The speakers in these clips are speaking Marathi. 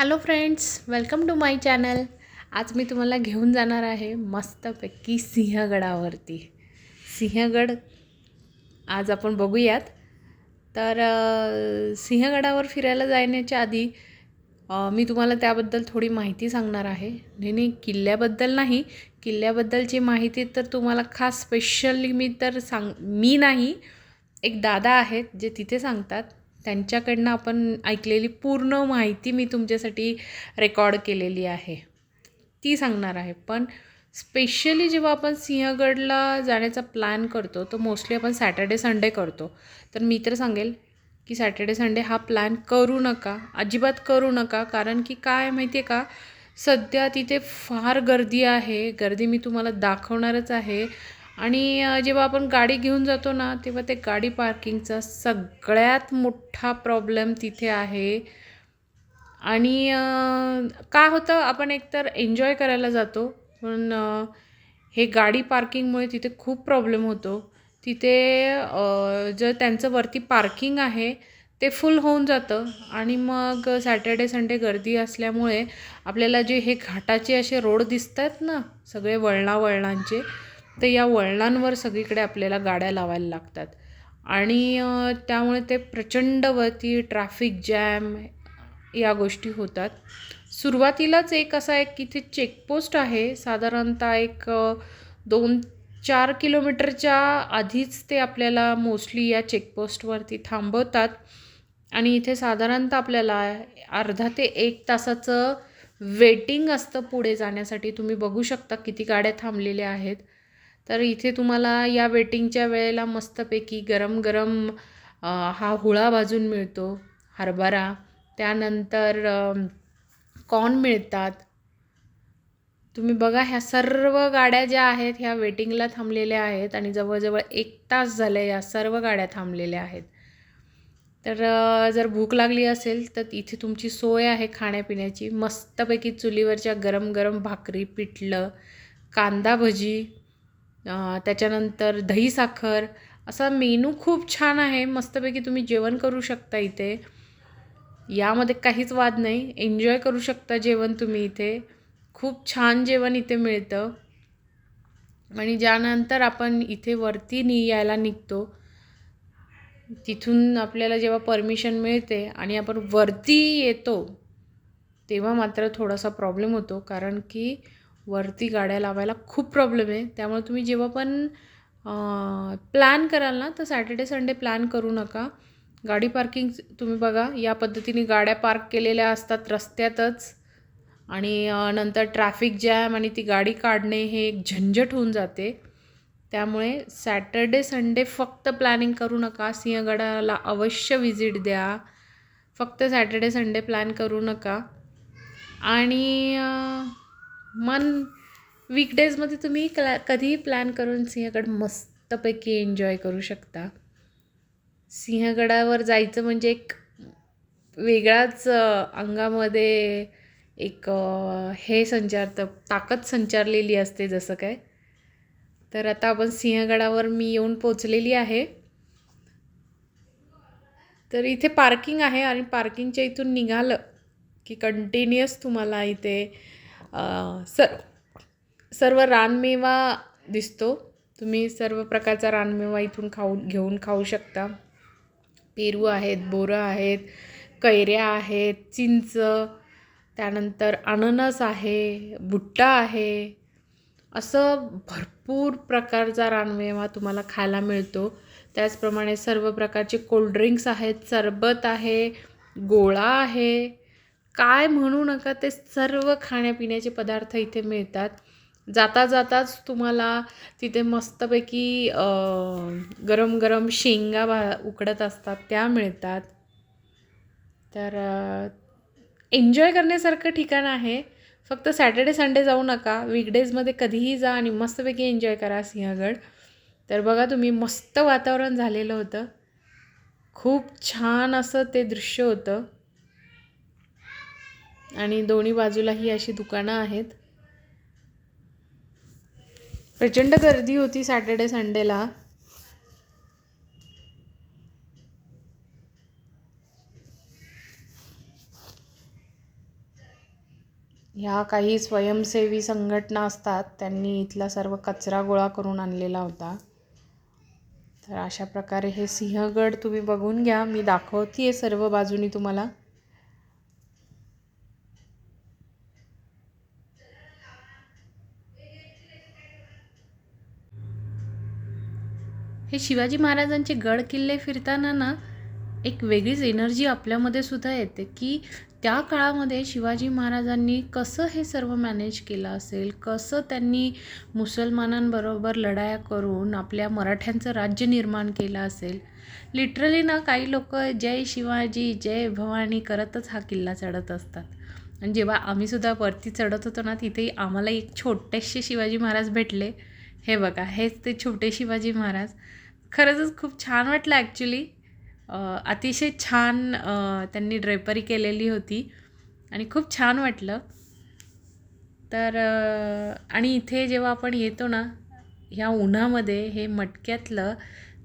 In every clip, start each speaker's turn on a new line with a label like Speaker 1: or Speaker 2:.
Speaker 1: Hello friends, welcome to my channel. आज मी तुम्हाला घेऊन जाणार आहे मस्तपैकी सिंहगडावरती. सिंहगड आज आपण बघूयात. तर सिंहगडावर फिरायला जाण्याच्या आधी मी तुम्हाला त्याबद्दल थोडी माहिती सांगणार आहे. नाही किल्ल्याबद्दल नाही, किल्ल्याबद्दलची माहिती तर तुम्हाला खास स्पेशली मी नाही, एक दादा आहेत जे तिथे सांगतात. त्यांच्याकडनं आपण ऐकलेली पूर्ण माहिती मी तुमच्यासाठी रेकॉर्ड केलेली आहे, ती सांगणार आहे. पण स्पेशली जेव्हा आपण सिंहगडला जाण्याचा प्लॅन करतो तो मोस्टली आपण सॅटर्डे संडे करतो. तर मी तर सांगेल की सॅटर्डे संडे हा प्लॅन करू नका, अजिबात करू नका. कारण की काय माहिती आहे का, सध्या तिथे फार गर्दी आहे. गर्दी मी तुम्हाला दाखवणारच आहे. आणि जेव्हा आपण गाडी घेऊन जातो ना, तेव्हा ते गाडी पार्किंगचा सगळ्यात मोठा प्रॉब्लेम तिथे आहे. आणि काय होतं, आपण एकतर एन्जॉय करायला जातो, पण हे गाडी पार्किंगमुळे तिथे खूप प्रॉब्लेम होतो. तिथे जर त्यांचं वरती पार्किंग आहे ते फुल होऊन जातं आणि मग सॅटर्डे संडे गर्दी असल्यामुळे आपल्याला जे हे घाटाचे असे रोड दिसत आहेत ना, सगळे वळणांचे, तर या वळणांवर सगळीकडे आपल्याला गाड्या लावायला लागतात. आणि त्यामुळे ते प्रचंड वरती ट्रॅफिक जॅम या गोष्टी होतात. सुरुवातीलाच एक इथे चेकपोस्ट आहे, साधारणतः 2-4 किलोमीटरच्या आधीच ते आपल्याला मोस्टली या चेकपोस्टवरती थांबवतात. आणि इथे साधारणतः आपल्याला अर्धा ते 1 तासाचं वेटिंग असतं पुढे जाण्यासाठी. तुम्ही बघू शकता किती गाड्या थांबलेल्या आहेत. तर इथे तुम्हाला या वेटिंगच्या वेळेला मस्तपैकी गरम गरम हा हुळा भाजून मिळतो, हरभरा. त्यानंतर कॉर्न मिळतात. तुम्ही बघा, ह्या सर्व गाड्या ज्या आहेत ह्या वेटिंगला थांबलेल्या आहेत आणि जवळजवळ 1 तास झाले या सर्व गाड्या थांबलेल्या आहेत. तर जर भूक लागली असेल तर इथे तुमची सोय आहे खाण्यापिण्याची. मस्तपैकी चुलीवरच्या गरम गरम भाकरी, पिठलं, कांदा भजी, त्याच्यानंतर दही साखर, असा मेनू खूप छान आहे. मस्तपैकी तुम्ही जेवण करू शकता इथे. यामध्ये काहीच वाद नाही, एन्जॉय करू शकता जेवण तुम्ही इथे. खूप छान जेवण इथे मिळतं. आणि ज्यानंतर आपण इथे वरती यायला निघतो, तिथून आपल्याला जेव्हा परमिशन मिळते आणि आपण वरती येतो तेव्हा मात्र थोडासा प्रॉब्लेम होतो. कारण की वरती गाड्या लावायला खूप प्रॉब्लेम आहे. त्यामुळे तुम्ही जेव्हा पण प्लॅन कराल ना, तर सॅटर्डे संडे प्लॅन करू नका. गाडी पार्किंग तुम्ही बघा, या पद्धतीने गाड्या पार्क केलेल्या असतात रस्त्यातच. आणि नंतर ट्रॅफिक जॅम आणि ती गाडी काढणे हे एक झंझट होऊन जाते. त्यामुळे सॅटर्डे संडे फक्त प्लॅनिंग करू नका. सिंहगडाला अवश्य विजिट द्या, फक्त सॅटर्डे संडे प्लॅन करू नका. आणि वीकडेजमध्ये तुम्ही कधीही प्लॅन करून सिंहगड मस्तपैकी एन्जॉय करू शकता. सिंहगडावर जायचं म्हणजे एक वेगळाच अंगामध्ये एक हे संचारतं, ताकद संचारलेली असते जसं काय. तर आता आपण सिंहगडावर मी येऊन पोचलेली आहे. तर इथे पार्किंग आहे आणि पार्किंगच्या इथून निघालं की कंटिन्युअस तुम्हाला इथे सर्व रानमेवा दिसतो. तुम्ही सर्व प्रकारचा रानमेवा इथून घेऊन खाऊ शकता. पेरू आहेत, बोरं आहेत, कैऱ्या आहेत, चिंच, त्यानंतर अननस आहे, भुट्टा आहे. असं भरपूर प्रकारचा रानमेवा तुम्हाला खायला मिळतो. त्याचप्रमाणे सर्व प्रकारचे कोल्ड्रिंक्स आहेत, सरबत आहे, गोळा आहे, काय म्हणू नका ते सर्व खाण्यापिण्याचे पदार्थ इथे मिळतात. जाता जाताच तुम्हाला तिथे मस्तपैकी गरम गरम शेंगा उकडत असतात, त्या मिळतात. तर एन्जॉय करण्यासारखं ठिकाण आहे. फक्त सॅटर्डे संडे जाऊ नका, वीकडेजमध्ये कधीही जा आणि मस्तपैकी एन्जॉय करा सिंहगड. तर बघा तुम्ही, मस्त वातावरण झालेलं होतं, खूप छान असं ते दृश्य होतं. आणि दोन्ही बाजूलाही अशी दुकानं आहेत. प्रचंड गर्दी होती सॅटर्डे संडेला. ह्या काही स्वयंसेवी संघटना असतात, त्यांनी इथला सर्व कचरा गोळा करून आणलेला होता. तर अशा प्रकारे हे सिंहगड तुम्ही बघून घ्या. मी दाखवते सर्व बाजूनी तुम्हाला. हे शिवाजी महाराजांचे गड किल्ले फिरताना ना एक वेगळीच एनर्जी आपल्यामध्ये सुद्धा येते की त्या काळामध्ये शिवाजी महाराजांनी कसं हे सर्व मॅनेज केलं असेल, कसं त्यांनी मुसलमानांबरोबर लढाया करून आपल्या मराठ्यांचं राज्य निर्माण केलं असेल. लिटरली ना काही लोक जय शिवाजी जय भवानी करतच हा किल्ला चढत असतात. आणि जेव्हा आम्ही सुद्धा वरती चढत होतो ना, तिथेही आम्हाला एक छोटेसे शिवाजी महाराज भेटले. हे बघा, हेच ते छोटे शिवाजी महाराज. खरंच खूप छान वाटलं ॲक्च्युली. अतिशय छान त्यांनी ड्रेपरी केलेली होती आणि खूप छान वाटलं. तर आणि इथे जेव्हा आपण येतो ना, ह्या उन्हामध्ये हे मटक्यातलं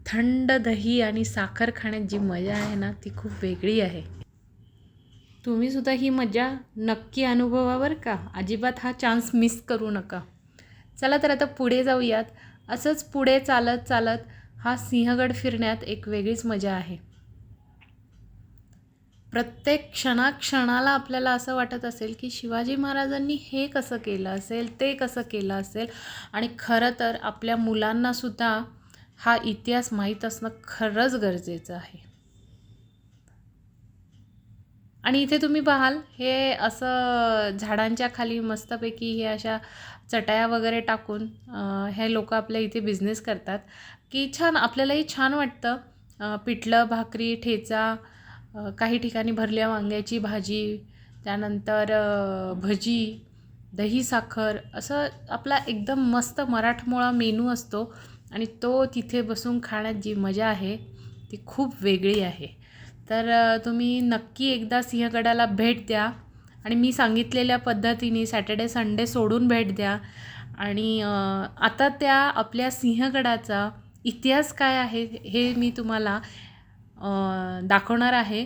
Speaker 1: थंड दही आणि साखर खाण्यात जी मजा आहे ना, ती खूप वेगळी आहे. तुम्ही सुद्धा ही मजा नक्की अनुभवा बरं का. अजिबात हा चान्स मिस करू नका. चला तर आता पुढे जाऊयात. असंच पुढे चालत चालत हा सिंहगड फिरण्यात एक वेगळीच मजा आहे. प्रत्येक क्षणाक्षणाला आपल्याला असं वाटत असेल की शिवाजी महाराजांनी हे कसं केलं असेल, ते कसं केलं असेल. आणि खरं तर आपल्या मुलांनासुद्धा हा इतिहास माहीत असणं खरंच गरजेचं आहे. आणि इथे तुम्ही पाहाल हे असं झाडांच्या खाली मस्तपैकी हे अशा चटाया वगैरे टाकून हे लोक आपल्या इथे बिझनेस करतात की छान, आपल्यालाही छान वाटतं. पिठलं, भाकरी, ठेचा, काही ठिकाणी भरल्या वांग्याची भाजी, त्यानंतर भजी, दही साखर, असं आपला एकदम मस्त मराठमोळा मेनू असतो. आणि तो तिथे बसून खाण्यात जी मजा आहे ती खूप वेगळी आहे. तर तुम्ही नक्की एकदा सिंहगडाला भेट द्या आणि मी सांगितलेल्या पद्धतीने सॅटर्डे संडे सोडून भेट द्या. आणि आता त्या आपल्या सिंहगडाचा इतिहास काय आहे हे मी तुम्हाला दाखवणार आहे.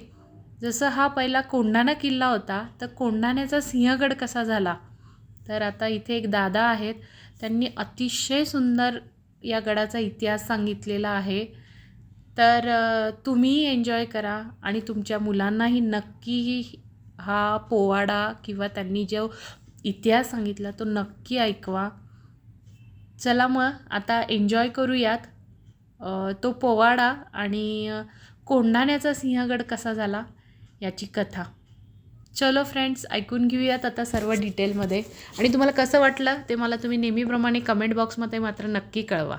Speaker 1: जसं हा पहिला कोंढाणा किल्ला होता, तर कोंढाण्याचा सिंहगड कसा झाला. तर आता इथे एक दादा आहेत, त्यांनी अतिशय सुंदर या गडाचा इतिहास सांगितलेला आहे. तर तुम्हीही एन्जॉय करा आणि तुमच्या मुलांनाही नक्की हा पोवाडा किंवा त्यांनी जो इतिहास सांगितला तो नक्की ऐकवा. चला मग आता एन्जॉय करूयात तो पोवाडा आणि कोंढाण्याचा सिंहगड कसा झाला याची कथा. चलो फ्रेंड्स, ऐकून घेऊयात आता सर्व डिटेलमध्ये. आणि तुम्हाला कसं वाटलं ते मला तुम्ही नेहमीप्रमाणे कमेंट बॉक्समध्ये मात्र नक्की कळवा.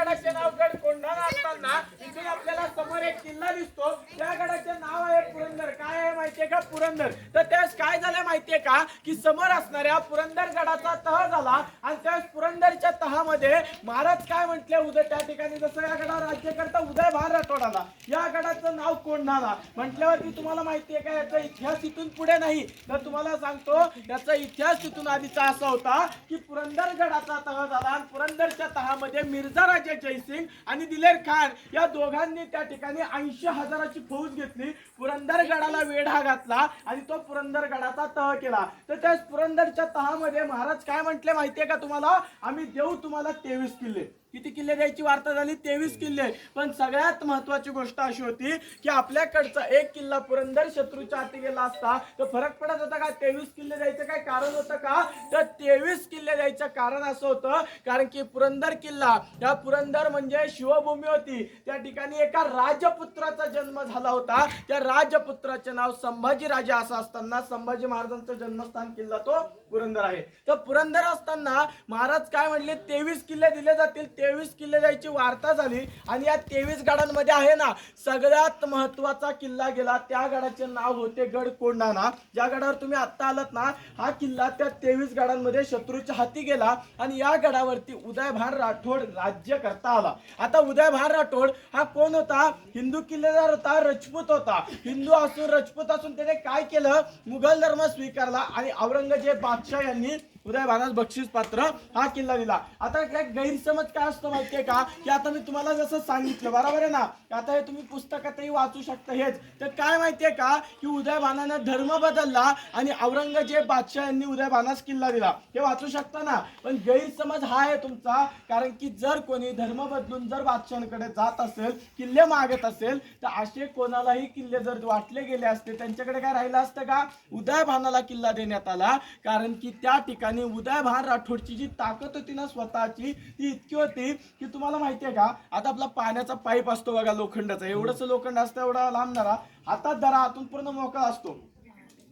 Speaker 2: गडाचे नाव गड कोंढाणा असताना इथून आपल्याला समोर एक किल्ला दिसतो. त्या गडाचे नाव आहे पुरंदर. काय आहे माहितीये का? पुरंदर. तर त्यावेळेस काय झालं माहितीये का की समोर असणाऱ्या पुरंदर गडाचा तह झाला आणि त्यावेळेस पुरंदरच्या तहामध्ये महाराज काय म्हटले, उदय त्या ठिकाणी जसं या गडावर राज्य करता उदयभान राठोड आला, या गडाचं नाव कोंढाणा म्हटल्यावरती तुम्हाला माहितीये का याचा इतिहास इथून पुढे नाही. तर तुम्हाला सांगतो याचा इतिहास तिथून आधीचा असा होता की पुरंदर गडाचा तह झाला आणि पुरंदरच्या तहामध्ये मिर्झा राजा जयसिंग आणि दिलेर खान या दोघांनी त्या ठिकाणी 80,000ची फौज घेतली, पुरंदर गडाला वेढा घातला आणि तो पुरंदर गडाचा तह केला. तर त्या पुरंदरच्या तहामध्ये महाराज काय म्हटले माहितीये का तुम्हाला? आम्ही देऊ तुम्हाला 23 किल्ले. किती किल्ले द्यायची वार्ता झाली? 23 किल्ले. पण सगळ्यात महत्वाची गोष्ट अशी होती की आपल्याकडचा एक किल्ला पुरंदर शत्रूच्या हाती गेला असता तर फरक पडत होता का? 23 किल्ले द्यायचं काय कारण होतं का? तर 23 किल्ले द्यायचं कारण असं होतं कारण की पुरंदर किल्ला, या पुरंदर म्हणजे शिवभूमी होती. त्या ठिकाणी एका राजपुत्राचा जन्म झाला होता. त्या राजपुत्राचे नाव संभाजी राजा असं असताना संभाजी महाराजांचं जन्मस्थान किल्ला तो पुरंदर आहे. तर पुरंदर असताना महाराज काय म्हणले, 23 किल्ले दिले जातील. 23 किल्ले द्यायची वार्ता झाली आणि या 23 गडांमध्ये आहे ना सगळ्यात महत्वाचा किल्ला गेला. त्या गडाचे नाव होते गड कोंढाणा. ज्या गडावर तुम्ही आत्ता आलात ना, हा किल्ला त्या 23 गडांमध्ये शत्रूच्या हाती गेला आणि या गडावरती उदयभान राठोड राज्य करता आला. आता उदयभान राठोड हा कोण होता? हिंदू किल्लेदार होता, राजपूत होता. हिंदू असून राजपूत असून त्याने काय केलं? मुघल धर्म स्वीकारला आणि औरंगजेब बादशाह यांनी उदयभानास बक्षीस पात्र हा किल्ला दिला. आता काय गैरसमज काय असतो माहितीये का की आता मी तुम्हाला जसं सांगितलं बरोबर आहे ना आता हे तुम्ही पुस्तकातही वाचू शकता हेच. तर काय माहितीये का की उदयभानानं धर्म बदलला आणि औरंगजेब बादशाह यांनी उदयभानास किल्ला दिला. हे वाचू शकता ना. पण गैरसमज हा आहे तुमचा, कारण की जर कोणी धर्म बदलून जर बादशाहांकडे जात असेल, किल्ले मागत असेल, तर असे कोणालाही किल्ले जर वाटले गेले असते त्यांच्याकडे काय राहिलं असतं का? उदयभानाला किल्ला देण्यात आला, कारण की त्या ठिकाणी उदयभान राठोडची जी ताकद होती ना स्वतःची, ती इतकी होती की तुम्हाला माहितीये का, आता आपला पाण्याचा पाईप असतो बघा लोखंडाचा, एवढंच लोखंड असतं, एवढा लांबणारा, हातात धरा, आतून पूर्ण मोकळा असतो.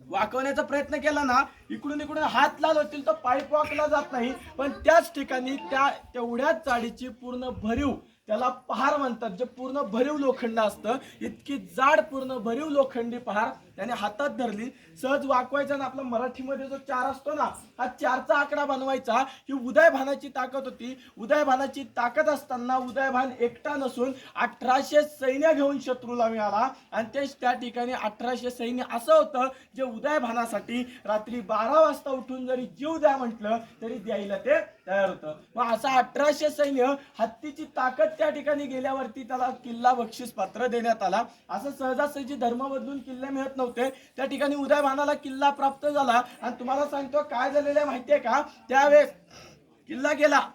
Speaker 2: वाकवण्याचा प्रयत्न केला ना, इकडून इकडून हात लाल होतील तर पाईप वाकला जात नाही. पण त्याच ठिकाणी तेवढ्याच जाडीची पूर्ण भरीव, त्याला पहार म्हणतात, जे पूर्ण भरीव लोखंड असतं, इतकी जाड पूर्ण भरीव लोखंडी पहार त्याने हातात धरली. सहज वाकवायचा ना, आपला मराठीमध्ये जो 4 असतो ना, हा 4चा आकडा बनवायचा. ही उदयभानाची ताकद होती. उदयभानाची ताकद असताना उदयभान एकटा नसून 1800 सैन्य घेऊन शत्रूला मिळाला. आणि तेच त्या ठिकाणी 1800 सैन्य असं होतं जे उदयभानासाठी रात्री 12 वाजता उठून जरी जीव द्या म्हटलं तरी द्यायला ते तयार होतं. मग असं 1800 सैन्य, हत्तीची ताकद त्या ठिकाणी गेल्यावरती त्याला किल्ला बक्षीस पात्र देण्यात आला. असं सहजासहजी धर्म बदलून किल्ले मिळत नव्हते. त्या ठिकाणी उदयभानाला किल्ला प्राप्त झाला. आणि तुम्हाला सांगतो काय झालेलं आहे माहितीये का, त्यावेळेस किल्ला गेला.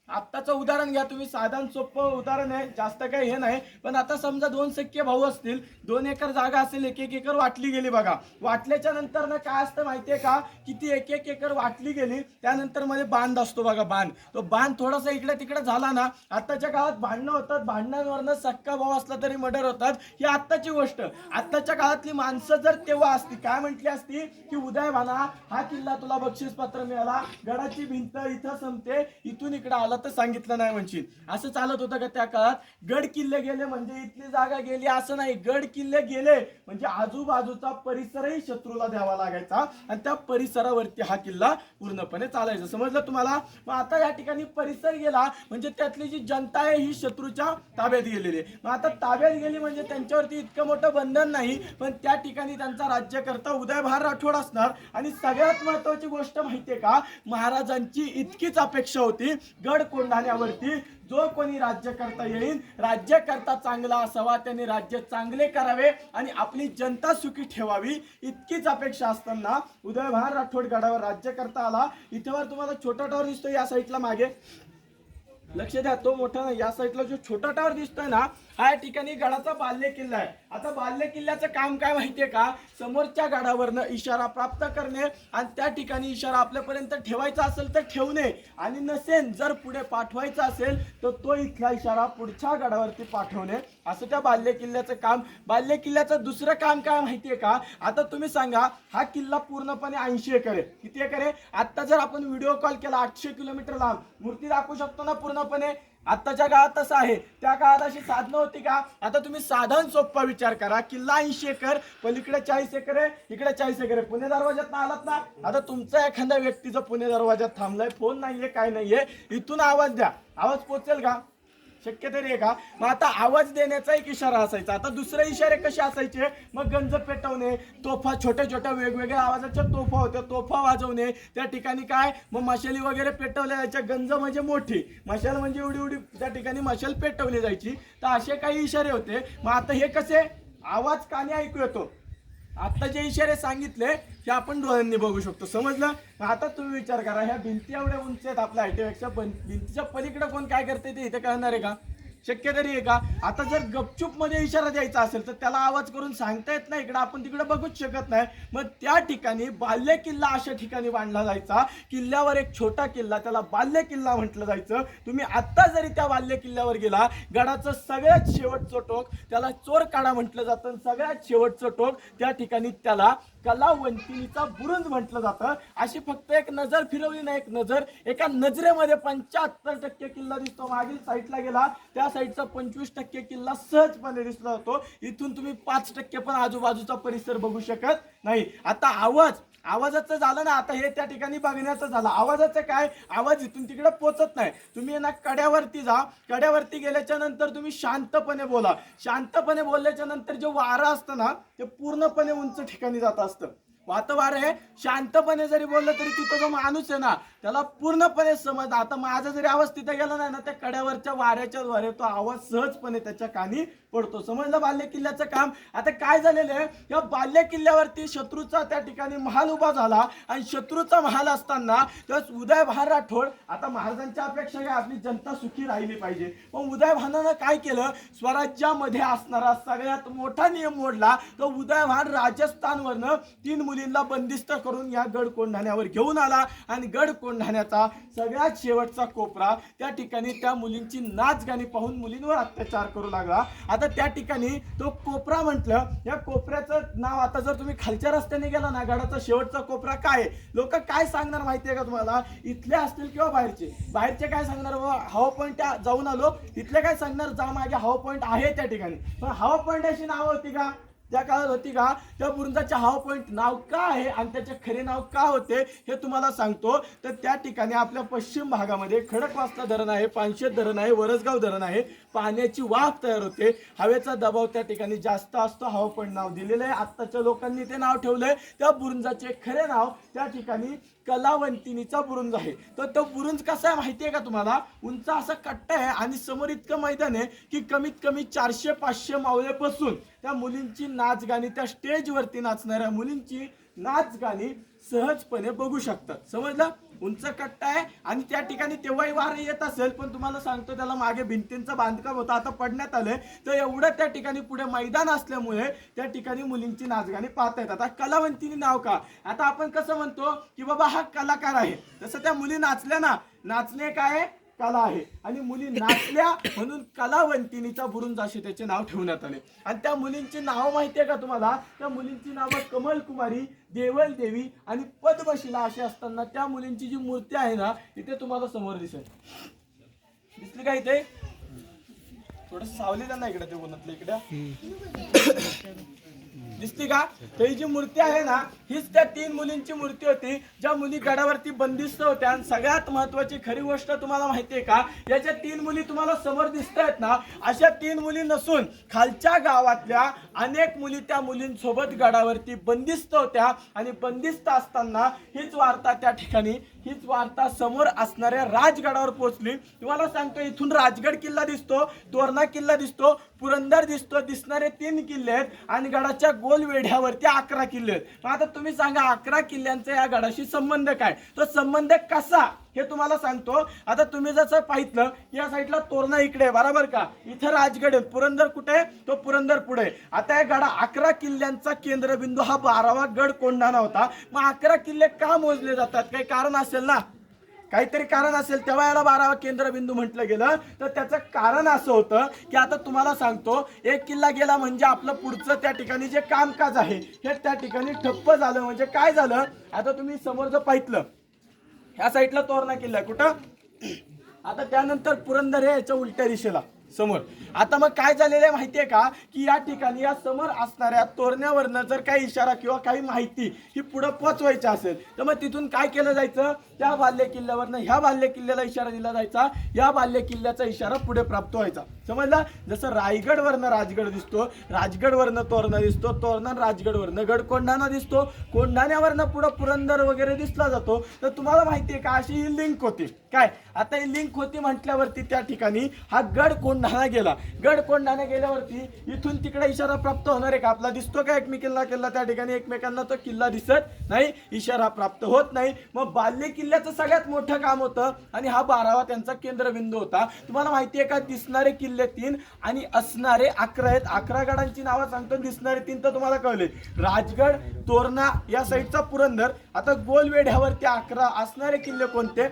Speaker 2: आत्ताचं उदाहरण घ्या तुम्ही, साधारण सोपं उदाहरण आहे, जास्त काही हे नाही. पण आता समजा 2 सख्खे भाऊ असतील, 2 एकर जागा असेल, 1-1 एकर वाटली गेली बघा. वाटल्याच्या नंतर ना काय असतं माहितीये का, किती 1-1 एकर वाटली गेली, त्यानंतर मध्ये बांध असतो बघा, बांध. तो बांध थोडासा इकडे तिकडे झाला ना, आत्ताच्या काळात भांडणं होतात, भांडणांवरनं सक्का भाऊ असला तरी मर्डर होतात, ही आत्ताची गोष्ट. आत्ताच्या काळातली माणसं जर तेव्हा असती काय म्हटली असती की उदयभाना हा किल्ला तुला बक्षीस पात्र मिळाला, गडाची भिंत इथं संपते, इथून इकडे आला तर सांगितलं नाही म्हणशील. असं चालत होतं का त्या काळात? गड किल्ले गेले म्हणजे इथली जागा गेली असं नाही. गड किल्ले गेले म्हणजे आजूबाजूचा परिसरही शत्रूला द्यावा लागायचा आणि त्या परिसरावरती हा किल्ला पूर्णपणे चालायचा. समजलं तुम्हाला? मग आता या ठिकाणी परिसर गेला म्हणजे त्यातली जी जनता आहे ही शत्रूच्या ताब्यात गेलेली आहे. मग आता ताब्यात गेली म्हणजे त्यांच्यावरती इतकं मोठं बंधन नाही, पण त्या ठिकाणी त्यांचा राज्यकर्ता उदयभान राठोड असणार. आणि सगळ्यात महत्वाची गोष्ट माहितीये का, महाराजांची इतकीच अपेक्षा होती गड कोंढाण्यावरती जो कोणी राज्यकर्ता येईल, राज्यकर्ता चांगला असावा, त्याने राज्य चांगले करावे आणि आपली जनता सुखी ठेवावी, इतकीच अपेक्षा असताना उदयभान राठोड गडावर राज्यकर्ता आला. इथेवर तुम्हाला छोटा टावर दिसतो या साईडला मागे, लक्ष द्या, तो मोठा नाही, या साईडला जो छोटा टावर दिसतोय ना, हा या ठिकाणी गडाचा बाल्य किल्ला आहे. आता बाल्य किल्ल्याचं काम काय माहितीये का, समोरच्या गडावरनं इशारा प्राप्त करणे आणि त्या ठिकाणी इशारा आपल्यापर्यंत ठेवायचा असेल तर ठेवणे, आणि नसेल जर पुढे पाठवायचा असेल तर तो इथला इशारा पुढच्या गडावरती पाठवणे, असं त्या बाल्य किल्ल्याचं काम. बाल्य किल्ल्याचं दुसरं काम काय माहितीये का, आता तुम्ही सांगा, हा किल्ला पूर्णपणे 80 एकर आहे. किती एकर आहे? आता जर आपण व्हिडिओ कॉल केला 800 किलोमीटर लांब, मूर्ती दाखवू शकतो ना पूर्णपणे. आत्ताच्या काळात तसं आहे, त्या काळात अशी साधनं होती का? आता तुम्ही साधारण सोपा विचार करा, किल्ला 80 एकर, पलीकडे 40 एकर आहे, इकडे 40 एकर आहे. पुणे दरवाज्यात आलात ना, आता तुमचा एखाद्या व्यक्तीचं पुणे दरवाज्यात थांबलाय, फोन नाहीये, काय नाहीये, इथून आवाज द्या, आवाज पोचेल का? शक्य तरी आहे का? मग आता आवाज देण्याचा एक इशारा असायचा. आता दुसरे इशारे कसे असायचे? मग गंज पेटवणे, तोफा, छोट्या छोट्या वेगवेगळ्या आवाजाच्या तोफा होत्या, तोफा वाजवणे. त्या ठिकाणी काय, मग मशाली वगैरे पेटवल्या जायच्या. गंज म्हणजे मोठी, मशाल म्हणजे एवढी एवढी त्या ठिकाणी मशाल पेटवली जायची. तर असे काही इशारे होते. मग आता हे कसे आवाज कानी ऐकू येतो, आता जे इशारे सांगितले हे आपण डोळ्यांनी बघू शकतो. समजलं? आता तुम्ही विचार करा, ह्या भिंती एवढ्या उंच आहेत आपल्या हाईटपेक्षा, पण भिंतीच्या पलीकडे कोण काय करते ते इथे कळणार आहे का? शक्य तरी आहे का? आता जर गपचूप मध्ये इशारा द्यायचा असेल तर त्याला आवाज करून सांगता येत नाही, इकडे आपण तिकडे बघूच शकत नाही. मग त्या ठिकाणी बाल्य किल्ला अशा ठिकाणी बांधला जायचा. किल्ल्यावर एक छोटा किल्ला, त्याला बाल्य किल्ला म्हटलं जायचं. तुम्ही आत्ता जरी त्या बाल्य किल्ल्यावर गेला, गडाचं सगळ्यात शेवटचं टोक त्याला चोरकाडा म्हटलं जातं. सगळ्यात शेवटचं टोक त्या ठिकाणी त्याला कलावंतिनीचा बुरुज म्हटलं जातं. अशी फक्त एक नजर फिरवली ना, एक नजर, एका नजरेमध्ये 75% किल्ला दिसतो. मागील साईडला गेला त्या साईडचा 25% किल्ला सहजपणे दिसला जातो. इथून तुम्ही 5% पण आजूबाजूचा परिसर बघू शकत नाही. आता आवाजाचं झालं ना, आता हे त्या ठिकाणी बघण्याचं झालं. आवाजाचं काय, आवाज इथून तिकडे पोचत नाही. तुम्ही ना कड्यावरती जा, कड्यावरती गेल्याच्या नंतर तुम्ही शांतपणे बोला. शांतपणे बोलल्याच्या नंतर जे वारं असतं ना, ते पूर्णपणे उंच ठिकाणी जात असतं. वारं आहे, शांतपणे जरी बोललं तरी तिथं जो माणूस आहे ना, त्याला पूर्णपणे समज. आता माझा जरी आवाज तिथे गेला नाही ना, त्या कड्यावरच्या वाऱ्याच्या द्वारे तो आवाज सहजपणे त्याच्या कानी पडतो. समजलं बाल्य किल्ल्याचं काम. आता काय झालेलं आहे, या बाल्य किल्ल्यावरती शत्रूचा त्या ठिकाणी महाल उभा झाला आणि शत्रूचा महाल असताना त्यास उदयभान राठोड, आता महाराजांच्या अपेक्षा आहे आपली जनता सुखी राहिली पाहिजे, पण उदयभानानं काय केलं, स्वराज्यामध्ये असणारा सगळ्यात मोठा नियम मोडला. तो उदयभान राजस्थानवरनं 3 मुलींना बंदिस्त करून या गड कोंढाण्यावर घेऊन आला आणि गड कोंढाण्याचा सगळ्यात शेवटचा कोपरा, त्या ठिकाणी त्या मुलींची नाच गाणी पाहून मुलींवर अत्याचार करू लागला. आता त्या ठिकाणी तो कोपरा म्हटलं, या कोपऱ्याचं नाव, आता जर तुम्ही खालच्या रस्त्याने गेला ना, गडाचा शेवटचा कोपरा काय आहे, लोक काय सांगणार माहितीये का तुम्हाला, इथले असतील किंवा बाहेरचे काय सांगणार, बाबा हवा पॉईंट जाऊन आलो, इथले काय सांगणार, जा मागे हवा पॉईंट आहे त्या ठिकाणी. पण हवा पॉईंट अशी नाव होती का त्या काळात, होती का? त्या बुरुजाचे हवा पॉईंट नाव का आहे आणि त्याचे खरे नाव का होते हे तुम्हाला सांगतो. तर त्या ठिकाणी आपल्या पश्चिम भागामध्ये खडकवासला धरण आहे, पानशेत धरण आहे, वरसगाव धरण आहे. पाण्याची वाफ तयार होते, हवेचा दबाव त्या ठिकाणी जास्त असतो, हवा पॉईंट नाव दिलेलं आहे. आत्ताच्या लोकांनी ते नाव ठेवलंय. त्या बुरुजाचे खरे नाव त्या ठिकाणी कलावंतिनीचा बुरुज आहे. तर तो बुरुज कसा आहे माहितीये का तुम्हाला, उंच असा कट्टा आहे आणि समोर इतकं मैदान आहे की कमीत कमी 400-500 मावळे बसून त्या मुलींची नाच गाणी, त्या स्टेजवरती नाचणाऱ्या मुलींची नाच गाणी सहजपणे बघू शकतात. समजलं? उंच कट्टा आहे आणि त्या ठिकाणी तेव्हाही वारं येत असेल, पण तुम्हाला सांगतो त्याला मागे भिंतींचं बांधकाम होतं, आता पडण्यात आलंय. तर एवढं त्या ठिकाणी पुढे मैदान असल्यामुळे त्या ठिकाणी मुलींची नाचगाणी पाहता येतात. आता कलावंतिनी नाव का, आता आपण कसं म्हणतो की बाबा हा कलाकार आहे, तसं त्या मुली नाचल्या ना, नाचणे काय कला आहे आणि मुली नाचल्या म्हणून कलावंतिनीचा बुरुज असे त्याचे नाव ठेवण्यात आले. आणि त्या मुलींची नाव माहितीये का तुम्हाला, त्या मुलींची नावं कमल कुमारी, देवल देवी आणि पद्मशिला अशी असताना त्या मुलींची जी मूर्ती आहे ना, इथे तुम्हाला समोर दिसेल. दिसली का इथे? थोडं सावलीला ना इकडे, ते उन्हातलं इकडे दिसती का? ही जी मूर्ती आहे ना, हीच त्या 3 मुलींची मूर्ती होती ज्या मुली गडावरती बंदिस्त होत्या. आणि सगळ्यात महत्वाची खरी गोष्ट तुम्हाला माहितीये का, याच्या 3 मुली तुम्हाला समोर दिसत आहेत ना, अशा 3 मुली नसून खालच्या गावातल्या अनेक मुली त्या मुलींसोबत गडावरती बंदिस्त होत्या. आणि बंदिस्त असताना हीच वार्ता त्या ठिकाणी, हीच वार्ता समोर असणाऱ्या राजगडावर पोहोचली. तुम्हाला सांगतो, इथून राजगड किल्ला दिसतो, तोरणा किल्ला दिसतो, पुरंदर दिसतो, दिसणारे 3 किल्ले आहेत आणि गडाच्या गोल वेढ्यावरती 11 किल्ले आहेत. आता तुम्ही सांगा 11 किल्ल्यांचा या गडाशी संबंध काय, तो संबंध कसा हे तुम्हाला सांगतो. आता तुम्ही जसं पाहितलं या साईडला तोरणा इकडे, बरोबर का, इथं राजगड आहे, पुरंदर कुठे, तो पुरंदर पुढे. आता या गडा 11 किल्ल्यांचा केंद्रबिंदू हा 12वा गड कोंढाणा होता. मग 11 किल्ले का मोजले जातात, काही कारण असेल ना, काहीतरी कारण असेल, तेव्हा याला 12वा केंद्रबिंदू म्हटलं गेलं. तर त्याचं कारण असं होतं की आता तुम्हाला सांगतो, एक किल्ला गेला म्हणजे आपलं पुढचं त्या ठिकाणी जे कामकाज आहे हे त्या ठिकाणी ठप्प झालं. म्हणजे काय झालं, आता तुम्ही समोर जर पाहितलं, ह्या साईडला तोरणा किल्ला कुठं, आता त्यानंतर पुरंदर हे याच्या उलट्या दिशेला समोर. आता मग काय झालेलं आहे माहितीये का, की या ठिकाणी या समोर असणाऱ्या तोरण्यावरनं जर काही इशारा किंवा काही माहिती ही पुढे पोहोचवायची असेल, तर मग तिथून काय केलं जायचं, त्या बाल्य किल्ल्यावरनं ह्या बाल्य किल्ल्याला इशारा दिला जायचा, या बाल्य किल्ल्याचा इशारा पुढे प्राप्त व्हायचा. समजला? जसं रायगडवरनं राजगड दिसतो, राजगडवरनं तोरणा दिसतो, तोरणा राजगडवरनं गड कोंढाणा दिसतो, कोंढाण्यावरनं पुढे पुरंदर वगैरे दिसला जातो. तर तुम्हाला माहितीये का, अशी ही लिंक होती. काय आता ही लिंक होती म्हटल्यावरती त्या ठिकाणी हा गड कोंढाणा गेला. गड कोंढाणा गेल्यावरती इथून तिकडे इशारा प्राप्त होणार आहे का, आपला दिसतो का एकमेकांना किल्ला, त्या ठिकाणी एकमेकांना तो किल्ला दिसत नाही, इशारा प्राप्त होत नाही. मग बाल्य किल्ल्याचं सगळ्यात मोठं काम होतं आणि हा 12वा त्यांचा केंद्रबिंदू होता. तुम्हाला माहितीये का, दिसणारे किल्ले 3 आणि असणारे 11 आहेत. 11 गडांची नावं सांगतो, दिसणारे 3 तर तुम्हाला कळले, राजगड, तोरणा, या साईडचा पुरंदर. आता गोलवेढ्यावरती 11, असणारे किल्ले कोणते,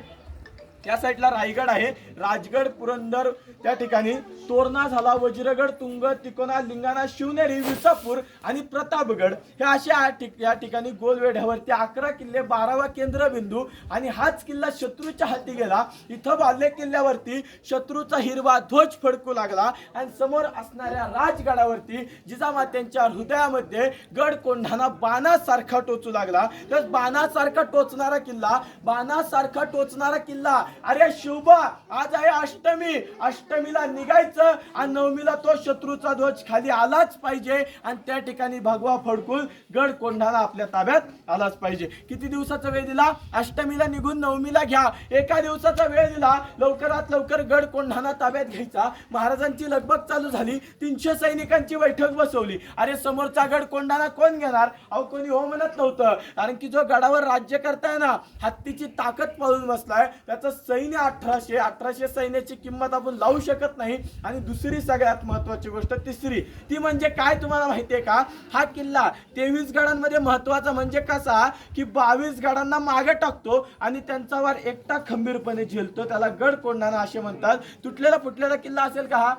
Speaker 2: त्या साईडला रायगड आहे, राजगड, पुरंदर, त्या ठिकाणी तोरणा झाला, वज्रगड, तुंग, तिकोना, लिंगाणा, शिवनेरी, विसापूर आणि प्रतापगड. हे असे या ठिकाणी गोलवेढ्यावरती 11 किल्ले, 12वा केंद्रबिंदू. आणि हाच किल्ला शत्रूच्या हाती गेला. इथं बाल्य किल्ल्यावरती शत्रूचा हिरवा ध्वज फडकू लागला आणि समोर असणाऱ्या राजगडावरती जिजामात्यांच्या हृदयामध्ये गड कोंढाणा बाणासारखा टोचू लागला. तर बाणासारखा टोचणारा किल्ला, बाणासारखा टोचणारा किल्ला, अरे शिवबा आज आहे अष्टमी, अष्टमीला निघायचं आणि नवमीला तो शत्रूचा ध्वज खाली आलाच पाहिजे आणि त्या ठिकाणी भगवा फडकून गड कोंढाणा आपल्या ताब्यात आलाच पाहिजे. किती दिवसाचा वेळ दिला? अष्टमीला निघून नवमीला घ्या. एका दिवसाचा वेळ दिला, लवकरात लवकर गड कोंढाणा ताब्यात घ्यायचा. महाराजांची लगबग चालू झाली. 300 सैनिकांची बैठक बसवली. अरे समोरचा गड कोंढाणा कोण घेणार? अहो कोणी हो म्हणत नव्हतं, कारण की जो गडावर राज्य करताय ना, हत्तीची ताकद पळून बसलाय, त्याचं सैन्य 1800 सैन्याची किंमत आपण लावू शकत नाही. आणि दुसरी सगळ्यात महत्वाची गोष्ट तिसरी, ती म्हणजे काय तुम्हाला माहितीये का? हा किल्ला 23 गडांमध्ये महत्वाचा म्हणजे कसा की 22 गडांना मागे टाकतो आणि त्यांचा वार एकटा खंबीरपणे झेलतो. त्याला गड कोंढाणा असे म्हणतात. तुटलेला फुटलेला किल्ला असेल का? हा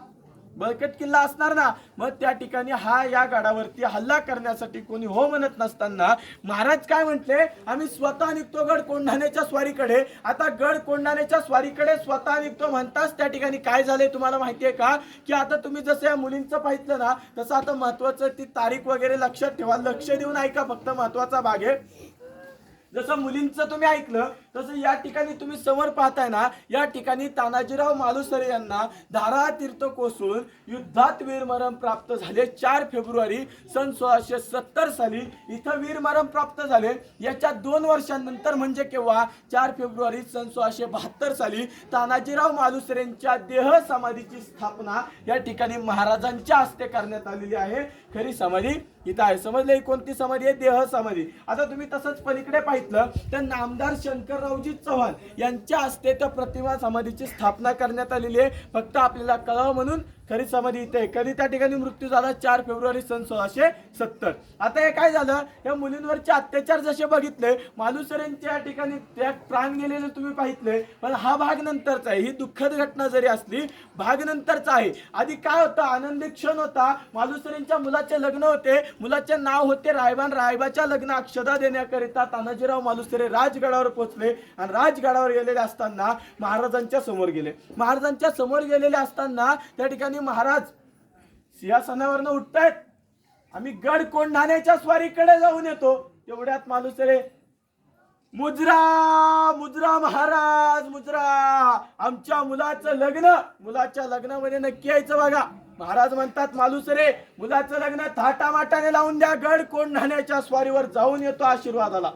Speaker 2: बळकट किल्ला असणार ना. मग त्या ठिकाणी हा या गडावरती हल्ला करण्यासाठी कोणी हो म्हणत नसताना महाराज काय म्हटले? आम्ही स्वतः निघतो गड कोंढाण्याच्या स्वारीकडे. आता गड कोंढाण्याच्या स्वारीकडे स्वतः निघतो म्हणताच त्या ठिकाणी काय झाले तुम्हाला माहितीये का? की आता तुम्ही जसं या मुलींचं पाहिलं ना, तसं आता महत्वाचं ती तारीख वगैरे लक्षात ठेवा. लक्ष देऊन ऐका, फक्त महत्वाचा भाग आहे. जसं मुलींचं तुम्ही ऐकलं तसं या ठिकाणी तुम्ही समोर पाहताय ना, या ठिकाणी तानाजीराव मालुसरे यांना धारा तीर्थ कोसळून युद्धात वीरमरण प्राप्त झाले. 4 फेब्रुवारी सन 1670 साली इथं वीरमरण प्राप्त झाले. याच्या 2 वर्षांनंतर म्हणजे केव्हा? 4 फेब्रुवारी सन 1672 साली तानाजीराव मालुसरेंच्या देह समाधीची स्थापना या ठिकाणी महाराजांच्या हस्ते करण्यात आलेली आहे. खरी समाधी इथं आहे. समजले कोणती समाधी आहे? देह समाधी. आता तुम्ही तसंच पलीकडे पाहिलं तर नामदार शंकररावजी चव्हाण यांच्या हस्ते त्या प्रतिमा समाधीची स्थापना करण्यात आलेली आहे. फक्त आपल्याला कळावं म्हणून खरी समाधी इथे आहे. कधी त्या ठिकाणी मृत्यू झाला? 4 फेब्रुवारी सन 1670. आता हे काय झालं? या मुलींवरचे अत्याचार जसे बघितले, मालुसरेंच्या या ठिकाणी त्या प्राण गेलेले तुम्ही पाहितले, पण हा भाग नंतरचा आहे. ही दुःखद घटना जरी असली, भाग नंतरचा आहे. आधी काय होतं? आनंदी क्षण होता. मालुसरेंच्या मुलाचे लग्न होते, मुलाचे नाव होते रायबान. रायबाच्या लग्न अक्षदा देण्याकरिता तानाजीराव मालुसरे राजगडावर पोहोचले आणि राजगडावर गेलेले असताना महाराजांच्या समोर गेले. महाराजांच्या समोर गेलेले असताना त्या ठिकाणी महाराज सिंहासनावरनं उठतायत, आम्ही गड कोंढाण्याच्या स्वारीकडे जाऊन येतो. तेवढ्यात मालुसरे, मुजरा मुजरा महाराज मुजरा, आमच्या मुलाचं लग्न, मुलाच्या लग्नामध्ये नक्की यायचं बघा. महाराज म्हणतात मालुसरे, मुलाचं लग्न थाटामाटाने लावून द्या, गड कोंढाण्याच्या स्वारीवर जाऊन येतो आशीर्वादाला.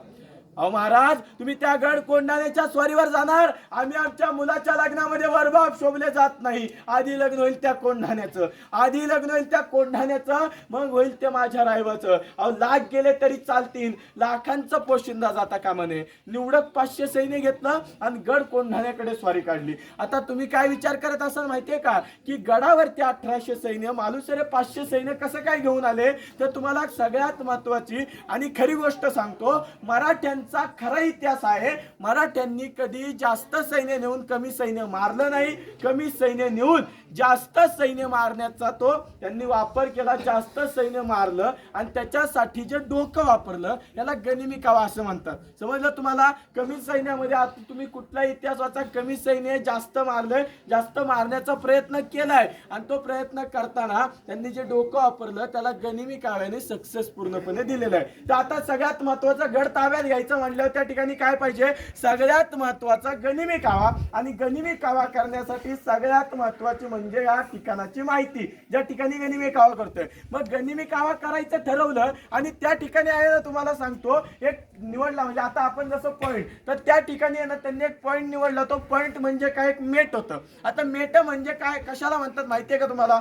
Speaker 2: अहो महाराज, तुम्ही त्या गड कोंढाण्याच्या स्वारीवर जाणार? आम्ही आमच्या मुलाच्या लग्नामध्ये वरबाप शोभले जात नाही. आधी लग्न होईल त्या कोंढाण्याचं, आधी लग्न होईल त्या कोंढाण्याचं, मग होईल ते माझ्या रायबाचं. अहो लाख गेले तरी चालतील, लाखांचं पोशिंदा जाता कामा नये. निवडक 500 सैन्य घेतलं आणि गड कोंढाण्याकडे स्वारी काढली. आता तुम्ही काय विचार करत असाल माहितीये का? की गडावरती 1800 सैन्य, मालुसरे 500 सैन्य कसं काय घेऊन आले? तर तुम्हाला सगळ्यात महत्वाची आणि खरी गोष्ट सांगतो, मराठ्यांचा खरा इतिहास आहे. मराठ्यांनी कधी जास्त सैन्य नेऊन कमी सैन्य मारलं नाही, कमी सैन्य नेऊन जास्त सैन्य मारण्याचा तो त्यांनी वापर केला. जास्त सैन्य मारलं आणि त्याच्यासाठी जे डोकं वापरलं याला गनिमी कावा असं म्हणतात. समजलं तुम्हाला? कमी सैन्यामध्ये आता तुम्ही कुठला इतिहास वाचा, कमी सैन्य जास्त मारलंय, जास्त मारण्याचा प्रयत्न केलाय आणि तो प्रयत्न करताना त्यांनी जे डोकं वापरलं त्याला गनिमी काव्याने सक्सेस पूर्णपणे दिलेलं आहे. तर आता सगळ्यात महत्वाचा गड ताब्यात घ्यायचं म्हणल्यावर त्या ठिकाणी काय पाहिजे? सगळ्यात महत्वाचा गनिमी कावा. आणि गनिमी कावा करण्यासाठी सगळ्यात महत्वाची म्हणजे या ठिकाणाची माहिती. ज्या ठिकाणी गनिमी कावा करतोय, मग गनिमी कावा करायचं ठरवलं आणि त्या ठिकाणी आहे ना, तुम्हाला सांगतो एक निवडला म्हणजे आता आपण जसं पॉइंट, तर त्या ठिकाणी आहे ना त्यांनी एक पॉइंट निवडला. तो पॉइंट म्हणजे काय? एक मेट होतं. आता मेट म्हणजे काय, कशाला म्हणतात माहितीये का तुम्हाला?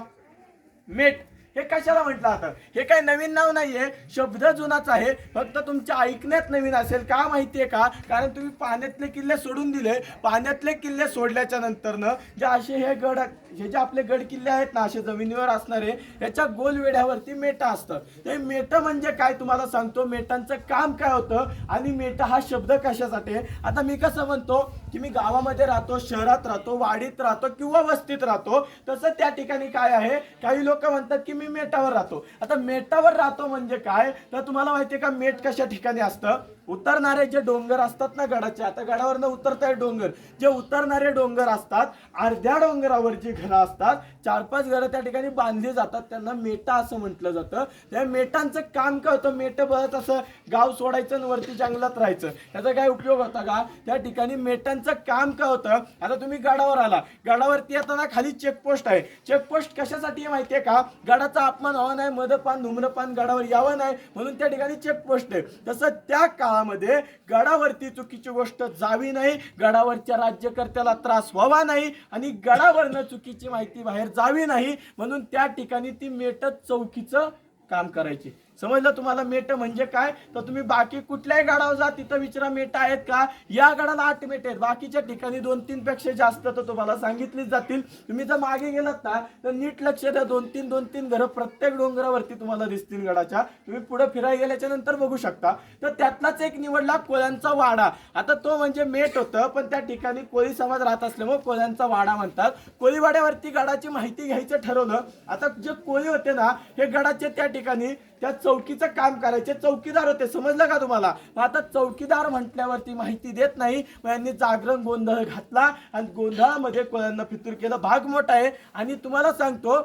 Speaker 2: मेट हे कशाला म्हटलं? आता हे काही नवीन नाव नाहीये, शब्द जुनाच आहे, फक्त तुमच्या ऐकण्यात नवीन असेल. का माहितीये का? कारण तुम्ही पाण्यातले किल्ले सोडून दिले. पाण्यातले किल्ले सोडल्याच्या नंतरनं जे असे हे गड, हे जे आपले गड किल्ले आहेत ना असे जमिनीवर असणारे, याच्या गोल वेढ्यावरती मेटा असतं. ते मेट म्हणजे काय तुम्हाला सांगतो. मेटांचं काम काय होतं आणि मेटा हा शब्द कशासाठी? आता मी कसं म्हणतो की मी गावामध्ये राहतो, शहरात राहतो, वाडीत राहतो किंवा वस्तीत राहतो, तसं त्या ठिकाणी काय आहे, काही लोक म्हणतात की मी मेटावर राहतो. आता मेटावर राहतो म्हणजे काय? तर तुम्हाला माहितीये का मेट कशा ठिकाणी असतं? उतरणारे जे डोंगर असतात ना गडाचे, आता गडावरनं उतरताय डोंगर, जे उतरणारे डोंगर असतात, अर्ध्या डोंगरावर जी घरं असतात, 4-5 घरं त्या ठिकाणी बांधली जातात, त्यांना मेटा असं म्हटलं जातं. त्या मेटांचं काम काय होतं, मेट बघत असं गाव सोडायचं आणि वरती जंगलात राहायचं, त्याचा काय उपयोग होता का? त्या ठिकाणी मेटांचं काम काय होतं, आता तुम्ही गडावर आला, गडावरती येताना खाली चेकपोस्ट आहे. चेकपोस्ट कशासाठी आहे माहितीये का? गडाचा अपमान व्हावा नाही, मदपान धूम्रपान गडावर यावं नाही म्हणून त्या ठिकाणी चेकपोस्ट आहे. तसं त्या काळामध्ये गडावरती चुकीची गोष्ट जावी नाही, गडावरच्या राज्यकर्त्याला त्रास व्हावा नाही आणि गडावरनं चुकीची माहिती बाहेर जावी नाही म्हणून त्या ठिकाणी ती मेट चौकीचं काम करायची. समजलं तुम्हाला मेट म्हणजे काय? तर तुम्ही बाकी कुठल्याही गडावर जा, तिथं विचारा मेट आहेत का? या गडाला 8 मेट आहेत, बाकीच्या ठिकाणी 2-3 पेक्षा जास्त तर तुम्हाला सांगितलीच जातील. तुम्ही जर मागे गेलात ना तर नीट लक्ष द्या, 2-3 घरं प्रत्येक डोंगरावरती तुम्हाला दिसतील गडाच्या. तुम्ही पुढे फिरायला गेल्याच्या नंतर बघू शकता. तर त्यातलाच एक निवडला कोळ्यांचा वाडा. आता तो म्हणजे मेट होतं, पण त्या ठिकाणी कोळी समाज राहत असल्यामुळे कोळ्यांचा वाडा म्हणतात. कोळीवाड्यावरती गडाची माहिती घ्यायचं ठरवलं. आता जे कोळी होते ना, हे गडाचे त्या ठिकाणी त्या चौकीचं काम करायचे, चौकीदार होते. समजलं का तुम्हाला? आता चौकीदार म्हटल्यावरती माहिती देत नाही, मग यांनी जागरण गोंधळ घातला आणि गोंधळामध्ये कोळ्यांना फितूर केलं. भाग मोठा आहे आणि तुम्हाला सांगतो,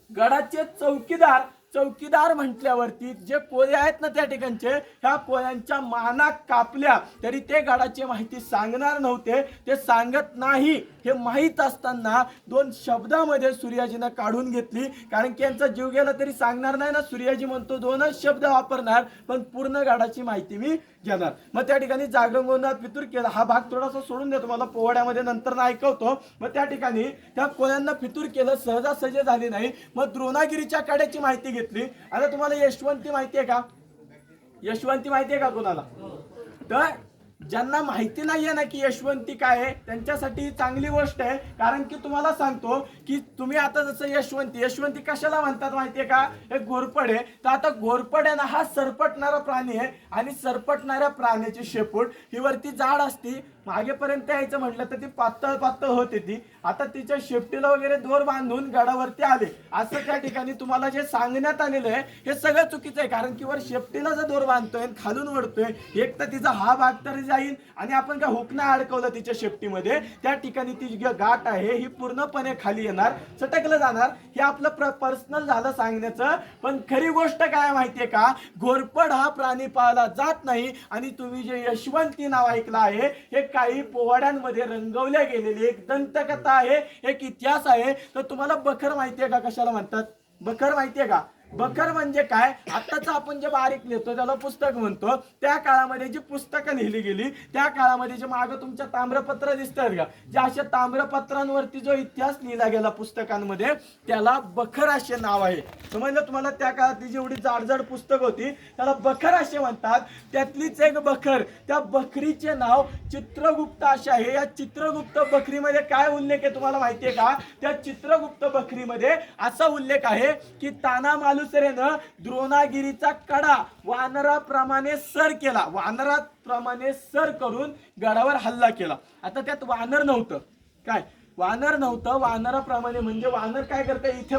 Speaker 2: गडाचे चौकीदार म्हटल्यावरती जे कोळे आहेत ना त्या ठिकाणचे, ह्या कोळ्यांच्या माना कापल्या तरी ते गडाची माहिती सांगणार नव्हते. ते सांगत नाही हे माहीत असताना 2 शब्दामध्ये सूर्याजीनं काढून घेतली, कारण की यांचा जीव गेला तरी सांगणार नाही ना. सूर्याजी म्हणतो 2च शब्द वापरणार, पण पूर्ण गडाची माहिती मी घेणार. मग त्या ठिकाणी जागरण गोंधळात फितूर केला. हा भाग थोडासा सोडून देतो, मला पोवाड्यामध्ये नंतर ना ऐकवतो. मग त्या ठिकाणी त्या कोळ्यांना फितूर केलं, सहजासहजी झाली नाही. मग द्रोणागिरीच्या कड्याची माहिती घेतली. आता तुम्हाला यशवंती माहिती आहे का? यशवंती माहिती आहे का कोणाला? तर ज्यांना माहिती नाहीये ना की यशवंती काय आहे, त्यांच्यासाठी चांगली गोष्ट आहे. कारण की तुम्हाला सांगतो की तुम्ही आता जसं यशवंती कशाला म्हणतात माहितीये का? एक घोरपड आहे. तर आता घोरपड आहे ना, हा सरपटणारा प्राणी आहे आणि सरपटणाऱ्या प्राण्याची शेपूट ही वरती जाड असती, मागेपर्यंत यायचं म्हटलं तर ती पातळ होते ती. आता तिच्या शेपटीला वगैरे दोर बांधून गडावरती आले, असं त्या ठिकाणी तुम्हाला जे सांगण्यात आलेलं आहे हे सगळं चुकीचं आहे. कारण की वर शेपटीला जर दोर बांधतोय खालून वडतोय, एक तर तिचा हा भाग तरी जाईल आणि आपण काय हुकणं अडकवलं तिच्या शेपटीमध्ये, त्या ठिकाणी ती जी गाठ आहे ही पूर्णपणे खाली येणार, चटकलं जाणार. हे आपलं पर्सनल झालं सांगण्याचं. पण खरी गोष्ट काय माहितीये का? घोरपड हा प्राणी पाळला जात नाही. आणि तुम्ही जे यशवंती नाव ऐकलं आहे हे काही पोवाड्यांमध्ये रंगवल्या गेलेली एक दंतकथा आहे, एक इतिहास आहे. तर तुम्हाला बखर माहितीये का कशाला म्हणतात? बखर माहितीये का? बखर म्हणजे काय? आताच आपण जे बारीक लिहितो त्याला पुस्तक म्हणतो. त्या काळामध्ये जी पुस्तकं लिहिली गेली, त्या काळामध्ये जे मागं तुमच्या ताम्रपत्र दिसतात का, जे अशा ताम्रपत्रांवरती जो इतिहास लिहिला गेला पुस्तकांमध्ये, त्याला बखर असे नाव आहे. समजलं तुम्हाला? त्या काळातली जेवढी जाडजाड पुस्तक होती त्याला बखर असे म्हणतात. त्यातलीच एक बखर, त्या बखरीचे नाव चित्रगुप्त असे आहे. या चित्रगुप्त बखरीमध्ये काय उल्लेख आहे तुम्हाला माहितीये का? त्या चित्रगुप्त बखरीमध्ये असा उल्लेख आहे की ताना मालुसरेनं द्रोणागिरीचा कडा वानराप्रमाणे सर केला, वानराप्रमाणे सर करून गडावर हल्ला केला. आता त्यात वानर नव्हतं, काय वानर नव्हतं, वानराप्रमाणे म्हणजे वानर काय करते, इथे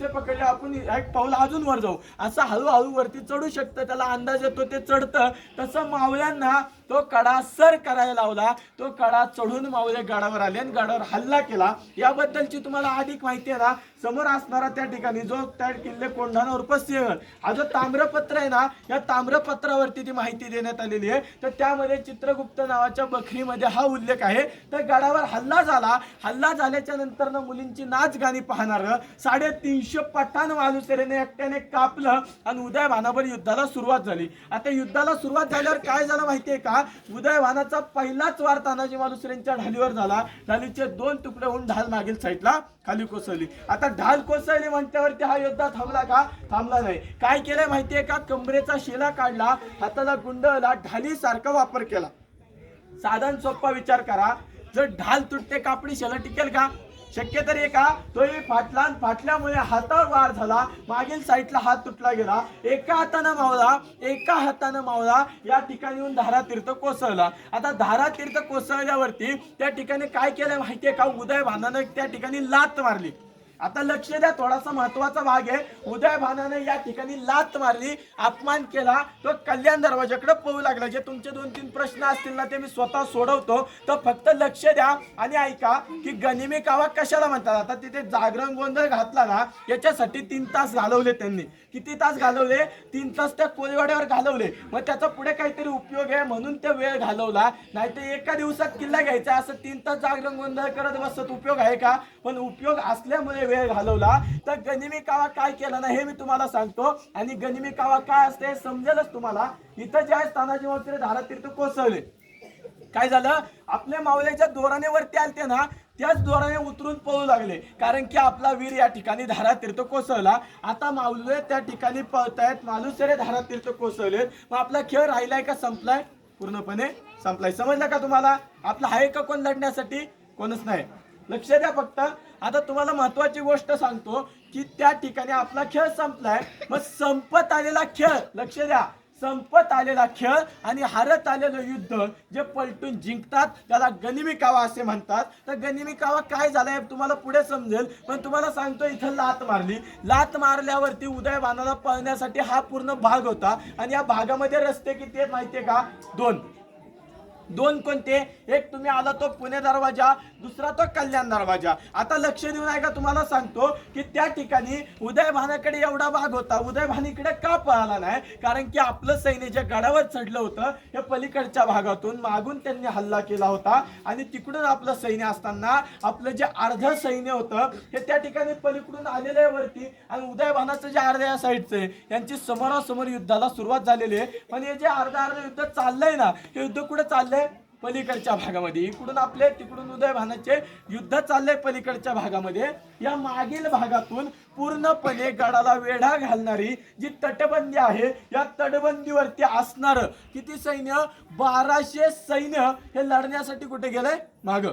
Speaker 2: पकडले आपण एक पाऊल अजून वर जाऊ, असं हळूहळू वरती चढू शकतं, त्याला अंदाज येतो, ते चढतं. तसं मावळ्यांना तो कडा सर करायला लावला. तो कडा चढून मावळे गडावर आले आणि गडावर हल्ला केला. याबद्दलची तुम्हाला अधिक माहिती आहे ना, समोर असणारा त्या ठिकाणी जो त्या किल्ले कोंढाणा उर्फ सिंहगड हा जो ताम्रपत्र आहे ना, या ताम्रपत्रावरती ती माहिती देण्यात आलेली आहे. तर त्यामध्ये चित्रगुप्त नावाच्या बखरीमध्ये हा उल्लेख आहे. तर गडावर हल्ला झाला. हल्ला झाल्याच्या नंतर ना मुलींची नाच गाणी पाहणार 350 पठाण मालुसरेने एकट्याने कापलं आणि उदयभानावर युद्धाला सुरुवात झाली. आता युद्धाला सुरुवात झाल्यावर काय झालं माहितीये का? उदयभानाचा पहिलाच वार तानाजी मालुसरेंच्या ढालीवर झाला. ढालीचे 2 तुकडे होऊन ढाल मागील साईडला खाली कोसळली. आता ढाल कोसळली म्हणल्यावरती हा योद्धा थांबला का? थांबला नाही. काय केलंय माहितीये का? कमरेचा शिला काढला, हाताला गुंडळला, ढाली सारखा वापर केला. साधारण सोपा विचार करा, जर ढाल तुटते कापडी शिला टिकेल का? शक्य तरी आहे का? तोही फाटला, फाटल्यामुळे हातावर वार झाला, मागील साईडला हात तुटला गेला, एका हातानं मावळा या ठिकाणी येऊन धारातीर्थ कोसळला. आता धारातीर्थ कोसळल्यावरती त्या ठिकाणी काय केलं माहितीये का? उदयभानानं त्या ठिकाणी लात मारली. आता लक्ष द्या, थोडासा महत्वाचा भाग आहे. उदयभानाने या ठिकाणी लात मारली, अपमान केला, तो कल्याण दरवाजाकडे पळू लागला. जे तुमचे 2-3 प्रश्न असतील ना ते मी स्वतः सोडवतो, तर फक्त लक्ष द्या आणि ऐका की गनिमी कावा कशाला म्हणतात. आता तिथे जागरण गोंधळ घातला ना, याच्यासाठी 3 तास घालवले त्यांनी. किती तास घालवले? 3 तास त्या कोळीवाड्यावर घालवले. मग त्याचा पुढे काहीतरी उपयोग आहे म्हणून ते वेळ घालवला. नाहीतर एका दिवसात किल्ला घ्यायचा असं 3 तास जागरण गोंधळ करत बसत उपयोग आहे का? पण उपयोग असल्यामुळे वेळ घालवला. तर गनिमी कावा काय केला ना हे मी तुम्हाला सांगतो. आणि गनिमी कावा काय असते हे समजेलच तुम्हाला. इथं ज्या तानाजी मालुसरे धारातीर्थ कोसळले, काय झालं? आपल्या मावल्याच्या दोराने वरती आलते ना, त्याच दोराने उतरून पळू लागले. कारण की आपला वीर या ठिकाणी धारातीर्थ कोसळला. आता मावले त्या ठिकाणी पळतायत, मालुसरे धारातीर्थ कोसळले. मग आपला खेळ राहिलाय का संपलाय? पूर्णपणे संपलाय. समजलं का तुम्हाला? आपला आहे का कोण लढण्यासाठी? कोणच नाही. लक्ष द्या फक्त. आता तुम्हाला महत्वाची गोष्ट सांगतो की त्या ठिकाणी आपला खेळ संपलाय. मग संपत आलेला खेळ, लक्ष द्या, संपत आलेला खेळ आणि हारत आलेलं युद्ध जे पलटून जिंकतात त्याला गनिमी कावा असे म्हणतात. तर गनिमी कावा काय झालंय तुम्हाला पुढे समजेल. पण तुम्हाला सांगतो, इथं लात मारली. लात मारल्यावरती उदयभानाला पळण्यासाठी हा पूर्ण भाग होता. आणि या भागामध्ये रस्ते किती आहेत माहितीये का? 2 कोणते? एक तुम्ही आला तो पुणे दरवाजा, दुसरा तो कल्याण दरवाजा. आता लक्ष देऊन आहे का, तुम्हाला सांगतो की त्या ठिकाणी उदयभानाकडे एवढा भाग होता. उदयभानीकडे का पळाला नाही? कारण की आपलं सैन्य जे गडावर चढलं होतं हे पलीकडच्या भागातून मागून त्यांनी हल्ला केला होता. आणि तिकडून आपलं सैन्य असताना आपलं जे अर्ध सैन्य होतं हे त्या ठिकाणी पलीकडून आलेलं आहे वरती. आणि उदयभानाचं जे अर्ध या साईडचं आहे यांची समोरासमोर युद्धाला सुरुवात झालेली आहे. पण हे जे अर्ध युद्ध चाललंय ना, हे युद्ध कुठे चाललंय? पलीकडच्या भागामध्ये. इकडून आपले तिकडून उदयभानाचे युद्ध चाललंय पलीकडच्या भागामध्ये. या मागील भागातून पूर्णपणे गडाला वेढा घालणारी जी तटबंदी आहे, या तटबंदीवरती असणार किती सैन्य? 1200 सैन्य हे लढण्यासाठी कुठे गेलंय? माग.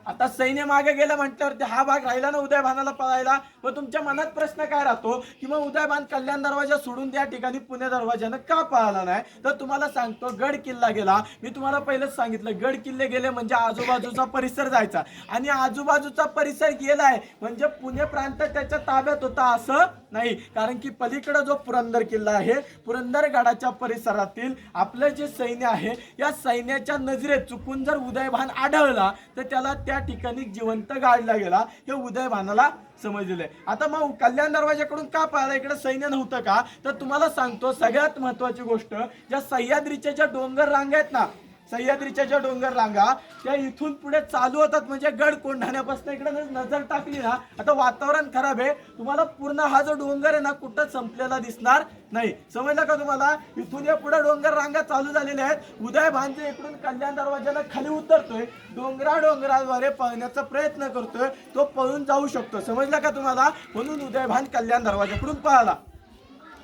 Speaker 2: आता सैन्य मागे गेलं म्हटल्यावरती हा भाग राहिला ना उदयभानाला पळायला. मग तुमच्या मनात प्रश्न काय राहतो की मग उदयभान कल्याण दरवाजा सोडून त्या ठिकाणी पुणे दरवाजानं का पळाला नाही? तर तुम्हाला सांगतो, गड किल्ला गेला. मी तुम्हाला पहिलेच सांगितलं, गड किल्ले गेले म्हणजे आजूबाजूचा परिसर जायचा. आणि आजूबाजूचा परिसर गेलाय म्हणजे पुणे प्रांत त्याच्या ताब्यात होता असं नाही. कारण की पलीकडे जो पुरंदर किल्ला आहे, पुरंदर गडाच्या परिसरातील आपलं जे सैन्य आहे, या सैन्याच्या नजरेत चुकून जर उदयभान आढळला तर त्याला त्या ठिकाणी जिवंत गाडला गेला. हे उदयभानाला समजलेलं आहे. आता मग कल्याण दरवाजाकडून का पळाला? इकडे सैन्य नव्हतं का? तर तुम्हाला सांगतो, सगळ्यात महत्वाची गोष्ट, ज्या सह्याद्रीच्या ज्या डोंगर रांगा आहेत ना, सह्याद्रीच्या ज्या डोंगर रांगा त्या इथून पुढे चालू होतात. म्हणजे गड कोंढाण्यापासून इकडे नजर टाकली ना, आता वातावरण खराब आहे, तुम्हाला पूर्ण हा जो डोंगर आहे ना कुठं संपलेला दिसणार नाही. समजलं का तुम्हाला? इथून या पुढे डोंगर रांगा चालू झालेल्या आहेत. उदयभान जे इकडून कल्याण दरवाजाला खाली उतरतोय, डोंगराद्वारे पळण्याचा प्रयत्न करतोय, तो पळून जाऊ शकतो. समजलं का तुम्हाला? म्हणून उदयभान कल्याण दरवाजाकडून पळाला.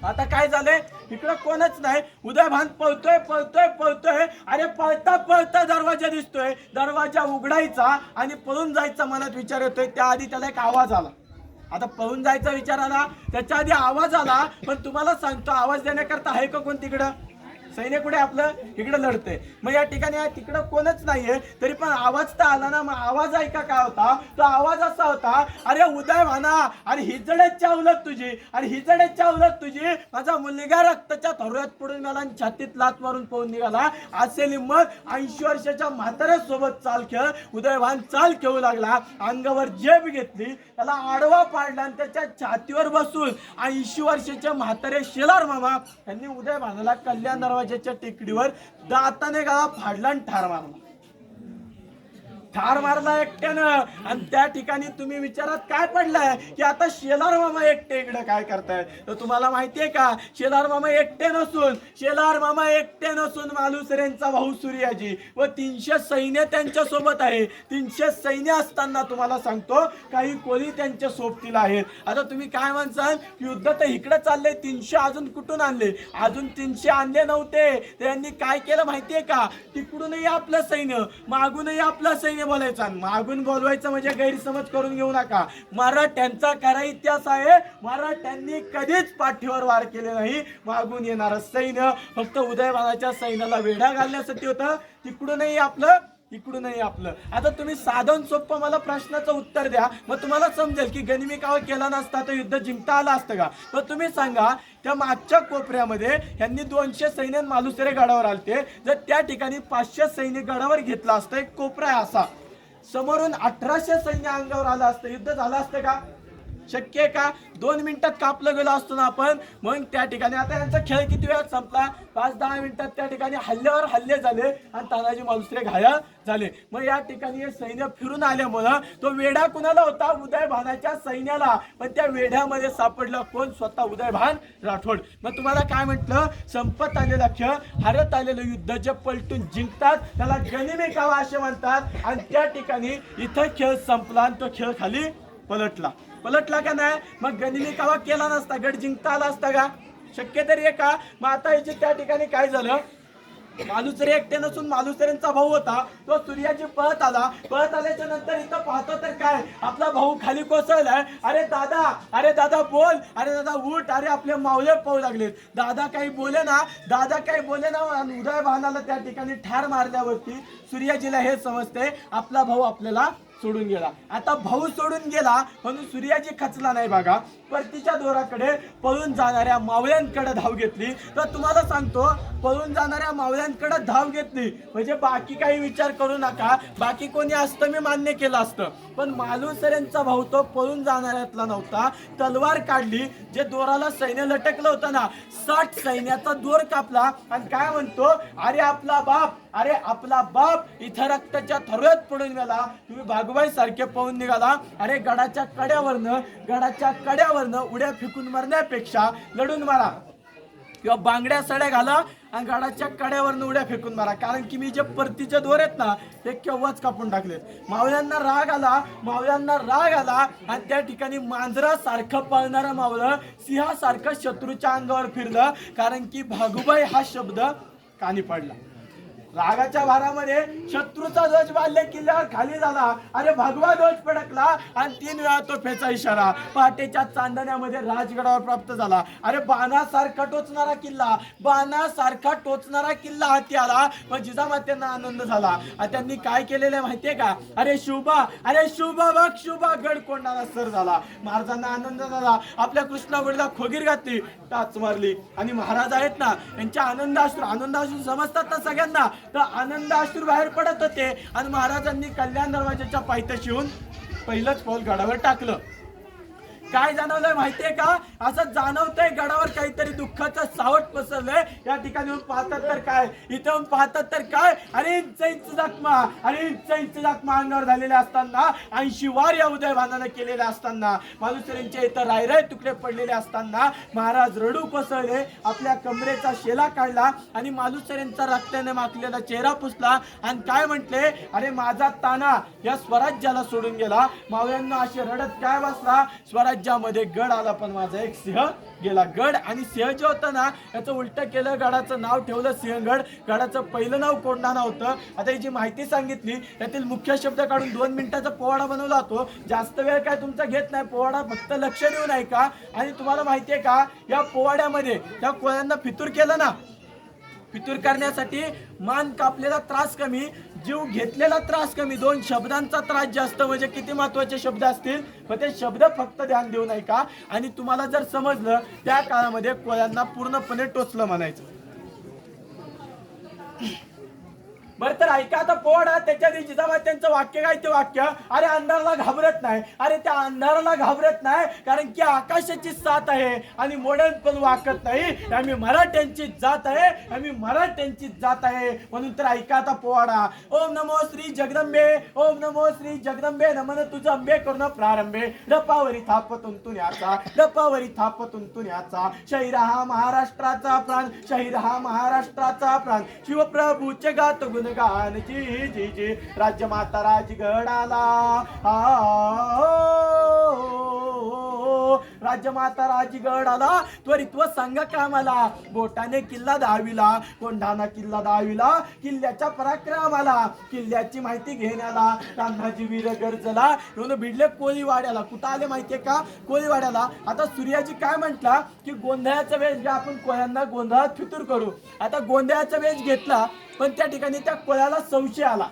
Speaker 2: आता काय झालंय? इकडं कोणच नाही. उदयभान पळतोय. अरे पळता पळता दरवाजा दिसतोय. दरवाजा उघडायचा आणि पळून जायचा मनात विचार येतोय. त्याआधी त्याला एक आवाज आला. आता पळून जायचा विचार आला, त्याच्या आधी आवाज आला. पण तुम्हाला सांगतो, आवाज देण्याकरता आहे का कोण तिकडं? सैन्य कुठे आपलं? इकडे लढतंय. मग या ठिकाणी तिकडं कोणच नाहीये, तरी पण आवाज तर आला ना. मग आवाज ऐका काय होता? तो आवाज असा होता, अरे उदयभाना, अरे हिजड्याच्या अवलत तुझी, अरे हिजड्याच्या अवलत तुझी, माझा मुलगा रक्ताच्या थोड्यात पडून गेला आणि छातीत लात मारून पळून निघाला. असेल मग 80 वर्षाच्या म्हाताऱ्यासोबत चाल खेळ. उदयभान चाल खेळू लागला, अंगावर जेब घेतली, त्याला आडवा पाडला आणि त्याच्या छातीवर बसून 80 वर्षाच्या म्हातारे शेलार मामा यांनी उदयभानाला कल्याण दरवाजाच्या टेकडीवर दाताने गळा फाडला आणि ठार मारला एकट्यानं. आणि त्या ठिकाणी तुम्ही विचारात काय पडलाय की आता शेलार मामा एकटे इकडे काय करतायत? तर तुम्हाला माहितीये का, शेलार मामा एकटे नसून मालुसरेंचा भाऊ सूर्याजी व 300 सैन्य त्यांच्या सोबत आहे. 300 सैन्य असताना तुम्हाला सांगतो काही कोळी त्यांच्या सोबतीला आहेत. आता तुम्ही काय म्हणसाल, युद्ध तर इकडे चाललंय, 300 अजून कुठून आणले? अजून 300 आणले नव्हते. त्यांनी काय केलं माहितीये का? तिकडूनही आपलं सैन्य, मागूनही आपलं सैन्य बोलायचा. मागून बोलवायचं म्हणजे गैरसमज करून घेऊ नका. मराठ्यांचा खरा इतिहास आहे, मराठ्यांनी कधीच पाठीवर वार केले नाही. मागून येणारं सैन्य फक्त उदयभानाच्या सैन्याला वेढा घालण्यासाठी होतं. तिकडूनही आपलं इकडूनही आपलं. आता तुम्ही साधन सोपं मला प्रश्नाचं उत्तर द्या, मग तुम्हाला समजेल की गनिमी कावा केला नसता तर युद्ध जिंकता आलं असतं का. मग तुम्ही सांगा, त्या मागच्या कोपऱ्यामध्ये यांनी 200 सैन्य मालुसरे गडावर आलते, जर त्या ठिकाणी 500 सैन्य गडावर घेतला असतं, एक कोपरा आहे असा, समोरून 1800 सैन्य अंगावर आलं असतं, युद्ध झालं असतं का. शक्य आहे का. 2 मिनिटात कापलं गेलो असतो ना आपण. मग त्या ठिकाणी आता यांचा खेळ किती वेळात संपला, 5-10 मिनिटात त्या ठिकाणी हल्ल्यावर हल्ले झाले आणि तानाजी मालुसरे घायल झाले. मग या ठिकाणी हे सैन्य फिरून आल्यामुळं तो वेढा कुणाला होता, उदयभानाच्या सैन्याला. पण त्या वेढ्यामध्ये सापडलं कोण, स्वतः उदयभान राठोड. मग तुम्हाला काय म्हटलं, संपत आलेला खेळ, हरत आलेलं युद्ध जे पलटून जिंकतात त्याला गनिमी कावा असे म्हणतात. आणि त्या ठिकाणी इथं खेळ संपला आणि तो खेळ खाली पलटला का नाही. मग गनिमी कावा केला नसता, गड जिंकता आला असता का. शक्य तरी आहे का. मग आता याचे त्या ठिकाणी काय झालं, मालुसरे एकटे नसून मालुसरेंचा भाऊ होता, तो सूर्याची पळत आल्याच्या नंतर इथं पाहतो तर काय, आपला भाऊ खाली कोसळलाय. अरे दादा बोल, अरे दादा उठ, अरे आपले मावळे पाहू लागलेत. दादा काही बोले ना उदयभानाला त्या ठिकाणी ठार मारल्यावरती सूर्याजीला हे समजते आपला भाऊ आपल्याला सोडून गेला. आता भाऊ सोडून गेला म्हणून सूर्याजी खचला नाही बघा. परतीच्या दोराकडे पळून जाणाऱ्या मावळ्यांकडे धाव घेतली. तर तुम्हाला सांगतो, पळून जाणाऱ्या मावळ्यांकडे धाव घेतली म्हणजे बाकी काही विचार करू नका, बाकी कोणी असतं मी मान्य केलं असतं, पण मालुसरेंचा भाऊ तो पळून जाणाऱ्यातला नव्हता. तलवार काढली, जे दोराला सैन्य लटकलं होतं ना, 60 सैन्याचा दोर कापला आणि काय म्हणतो, अरे आपला बाप इथं रक्ताच्या थरोळ्यात पडून गेला, तुम्ही भागवाई सारखे पळून निघाला. अरे गडाच्या कड्यावरनं उड्या फेकून मरण्यापेक्षा लढून मारा किंवा बांगड्या सड्या घाला आणि गडाच्या कड्यावरनं उड्या फेकून मारा. कारण की मी जे परतीचे दोर आहेत ना ते केव्हाच कापून टाकलेत. मावळ्यांना राग आला आणि त्या ठिकाणी मांजरासारखं पळणारं मावळं सिंहासारखं शत्रूच्या अंगावर फिरलं. कारण की भागुबाई हा शब्द कानी पडला. रागाच्या भारामध्ये शत्रूचा ध्वज बांधल्या किल्ल्यावर खाली झाला. अरे भगवा ध्वज फडकला आणि 3 वेळा तो फेचा इशारा पहाटेच्या चांदण्यामध्ये राजगडावर प्राप्त झाला. अरे बाणासारखा टोचणारा किल्ला हाती आला. मग जिजामात्यांना आनंद झाला. त्यांनी काय केलेलं माहितीये का, अरे शुभा बघ गड कोंडाणा सर झाला. महाराजांना आनंद झाला. आपल्या कृष्णावडीला खोगीर घातली, टाच मारली आणि महाराज आहेत ना यांच्या आनंदाश्रू समजतात ना सगळ्यांना, तर आनंदाश्रू बाहेर पडत होते. आणि महाराजांनी कल्याण दरवाजाच्या पायथ्याशी येऊन पहिलंच पाऊल गडावर टाकलं. काय जाणवलंय माहितीये का, असं जाणवतंय गडावर काहीतरी दुःखाचं सावट पसरलंय. या ठिकाणी येऊन पाहतात तर काय, इथे येऊन पाहतात तर काय, अरे इंच जखमा अंगावर झालेल्या असताना, 80 वार या उदयभानानं केलेल्या असताना, मालुसरेंच्या इथं रायराय तुकडे पडलेले असताना महाराज रडू कोसळले. आपल्या कमरेचा शेला काढला आणि मालुसरेंचा रक्ताने माखलेला चेहरा पुसला आणि काय म्हटले, अरे माझा ताना या स्वराज्याला सोडून गेला. मावळ्यांना असे रडत काय बसला, स्वराज्यामध्ये गड आला पण माझा एक सिंह गेला. गड आणि सिंह जे होतं ना याचं उलट केलं, गडाचं नाव ठेवलं सिंहगड. गडाचं पहिलं नाव कोंढाणा होतं. आता ही जी माहिती सांगितली यातील मुख्य शब्द काढून 2 मिनिटाचा पोवाडा बनवला होतो. जास्त वेळ काय तुमचा घेत नाही, पोवाडा फक्त लक्ष देऊन ऐका. आणि तुम्हाला माहितीये का, या पोवाड्यामध्ये त्या कोळ्यांना फितूर केलं ना, फितूर करण्यासाठी मान कापलेला त्रास कमी, जीव घेतलेला त्रास कमी, 2 शब्दांचा त्रास जास्त. म्हणजे किती महत्वाचे शब्द असतील, पण ते शब्द फक्त ध्यान देऊ नये का. आणि तुम्हाला जर समजलं, त्या काळामध्ये कोळ्यांना पूर्णपणे टोचलं म्हणायचं. बरं तर ऐका आता पोवाडा. त्याच्या जिजामात्यांचं वाक्य काय, ते वाक्य, अरे अंधाराला घाबरत नाही. अरे त्या अंधाराला घाबरत नाही कारण की आकाशाची साथ आहे आणि मोडण पण वाकत नाही. आम्ही मराठ्यांची जात आहे, म्हणून तर ऐका आता पोवाडा. ओम नमो श्री जगदंबे नमन तुझं अंबे करून प्रारंभे. डपावरी थापतून तुन्याचा शैर हा महाराष्ट्राचा प्राण शिवप्रभूचे गात गुणगान जी राज्यमाता राजगडाला, राज्यमाता राजगडाला त्वरित व संघ कामाला. बोटाने किल्ला दाविला, कोंढाणा किल्ला दाविला, किल्ल्याच्या पराक्रमाला, किल्ल्याची माहिती घेण्याला तान्हाजी वीर गरजला. येऊन भिडले कोळीवाड्याला. कुठं आले माहितीये का, कोळीवाड्याला. आता सूर्याजी काय म्हटला की गोंधळाचा वेश घ्या, आपण कोळ्यांना गोंधळात फितूर करू. आता गोंधळाचा वेश घेतला पण त्या ठिकाणी त्या कोळ्याला संशय आला.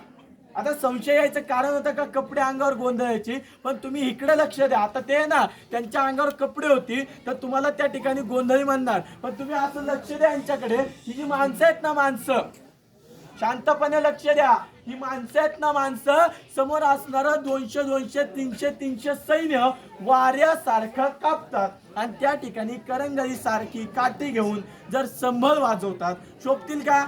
Speaker 2: आता संशय यायचं कारण होतं का कपडे अंगावर गोंधळायची, पण तुम्ही इकडे लक्ष द्या. आता ते ना त्यांच्या अंगावर कपडे होती तर तुम्हाला त्या ठिकाणी गोंधळी म्हणणार, पण तुम्ही असं लक्ष द्या यांच्याकडे. ही जी माणसं आहेत ना, माणसं शांतपणे लक्ष द्या. ही माणसं आहेत ना, माणसं समोर असणारं 200 200 300 300 सैन्य वाऱ्यासारखं कापतात आणि त्या ठिकाणी करंगळी सारखी काठी घेऊन जर संभळ वाजवतात. शोभतील का?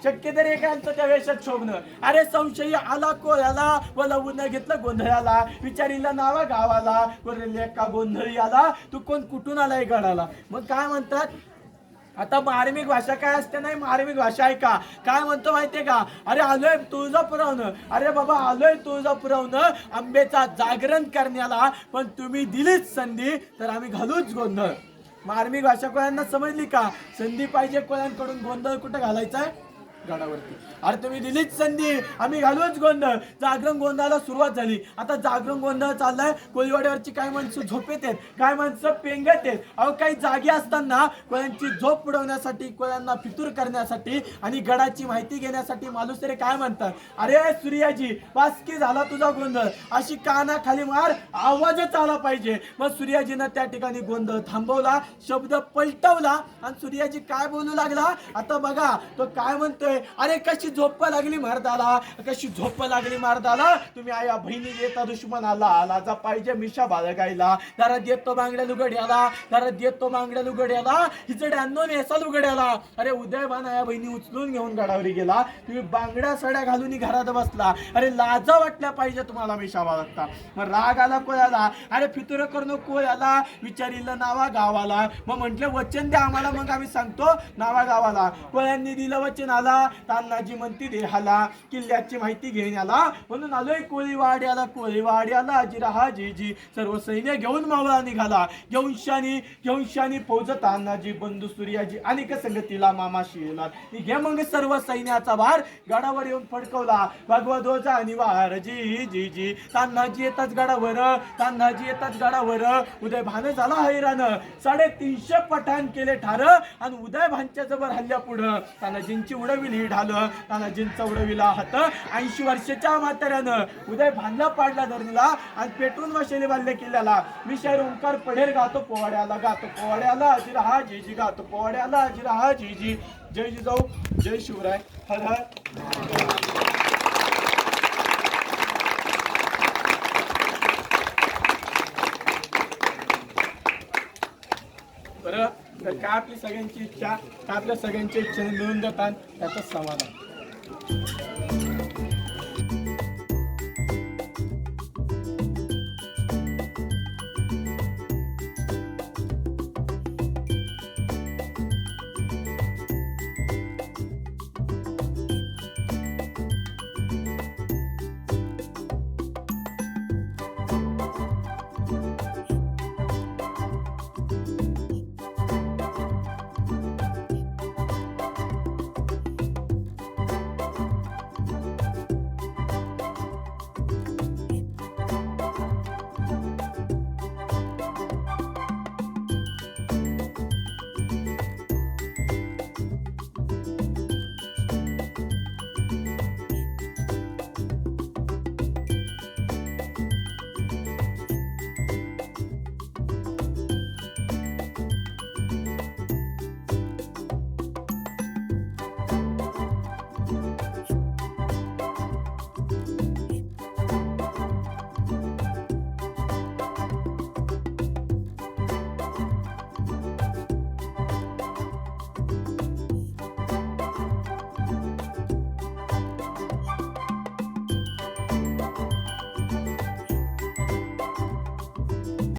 Speaker 2: शक्य तरी एकांचं त्या वेशात शोभणं. अरे संशयी आला कोळ्याला व लवून घेतलं गोंधळाला, विचारीला नावा गावाला कोरेले का गोंधळी आला, तू कोण कुठून आलाय गडाला. मग काय म्हणतात आता मार्मिक भाषा काय असते नाही, मार्मिक भाषा आहे का. काय म्हणतो माहितीये का, अरे आलोय तुळजापुरावनं, अरे बाबा आलोय तुळजापुरावनं आंबेचा जागरण करण्याला, पण तुम्ही दिलीच संधी तर आम्ही घालूच गोंधळ. मार्मिक भाषा कोळ्यांना समजली का. संधी पाहिजे कोळ्यांकडून, गोंधळ कुठं घालायचा आहे, गडावरती. अरे तुम्ही दिलीच संधी आम्ही घालूच गोंधळ. जागरण गोंधळाला सुरुवात झाली. आता जागरण गोंधळ चाललाय. कोळीवाड्यावरची काही माणसं झोपेत आहेत, काय माणसं पेंगत आहेत. अहो काही जागी असताना कोळ्यांची झोप उडवण्यासाठी, कोळ्यांना फितूर करण्यासाठी आणि गडाची माहिती घेण्यासाठी मालुसरे काय म्हणतात, अरे सूर्याजी वासकी झाला तुझा गोंधळ, अशी कानाखाली मार, आवाजच आला पाहिजे. मग सूर्याजीनं त्या ठिकाणी गोंधळ थांबवला, शब्द पलटवला आणि सूर्याजी काय बोलू लागला. आता बघा तो काय म्हणतोय, अरे कशी झोप लागली मर्दाला, कशी झोप लागली मर्दाला, तुम्ही आया बहिणी देता दुश्मनाला, आला जा पाहिजे मिशा बाळगायला, जरा देतो बांगड्या लुगड्याला, जरा देतो बांगड्या लुगड्याला, हिचड्यांनो नेसा लुगड्याला. अरे उदयभान आया बहिणी उचलून घेऊन गडावरी गेला, तुम्ही बांगड्या सड्या घालून घरात बसला. अरे लाजा वाटल्या पाहिजे तुम्हाला मिशा बाळगता. मग राग आला कोळ्याला, अरे फितुर करणं कोळ्याला, विचारिलं नावा गावाला. मग म्हटलं वचन द्या आम्हाला, मग आम्ही सांगतो नावा गावाला. कोळ्यांनी दिलं वचन, आला तान्हाजी म्हणती देहाला, किल्ल्याची माहिती घेण्याला, म्हणून आलोय कोळीवाड्याला. कोळीवाड्याला जिराहा जी सर्व सैन्य घेऊन मावळा निघाला. घेऊन शानी फौज तान्हाजी बंधू सूर्याजी आणि संगतीला मामाशी येणार. घे मग सर्व सैन्याचा भार गडावर येऊन फडकवला. भगवध्वजा आणि वार जी जी जी. तान्हाजी येताच गडावर, तान्हाजी येताच गडावर. उदयभान झाला हैराण, 350 पठाण केले ठार आणि उदयभानच्या जबर हल्ल्या पुढं तानाजींची उडविली ढाल. तानाजींचा उडविला हात 80 वर्षाच्या म्हाताऱ्यानं उदयभानला पाडला धरणीला आणि पेटून वशेले बांधले किल्ल्याला. मी शहर ओंकार पढेर गातो पोवाड्याला, गातो पोवाड्याला जिराहा जी जी, गातो पोवाड्याला जिराहा जी जी. जय जिजाऊ, जय शिवराय, हर हर. बरं तर काय आपली सगळ्यांची इच्छा, काय आपल्या सगळ्यांच्या इच्छेने मिळून देतात त्याचं समाधान.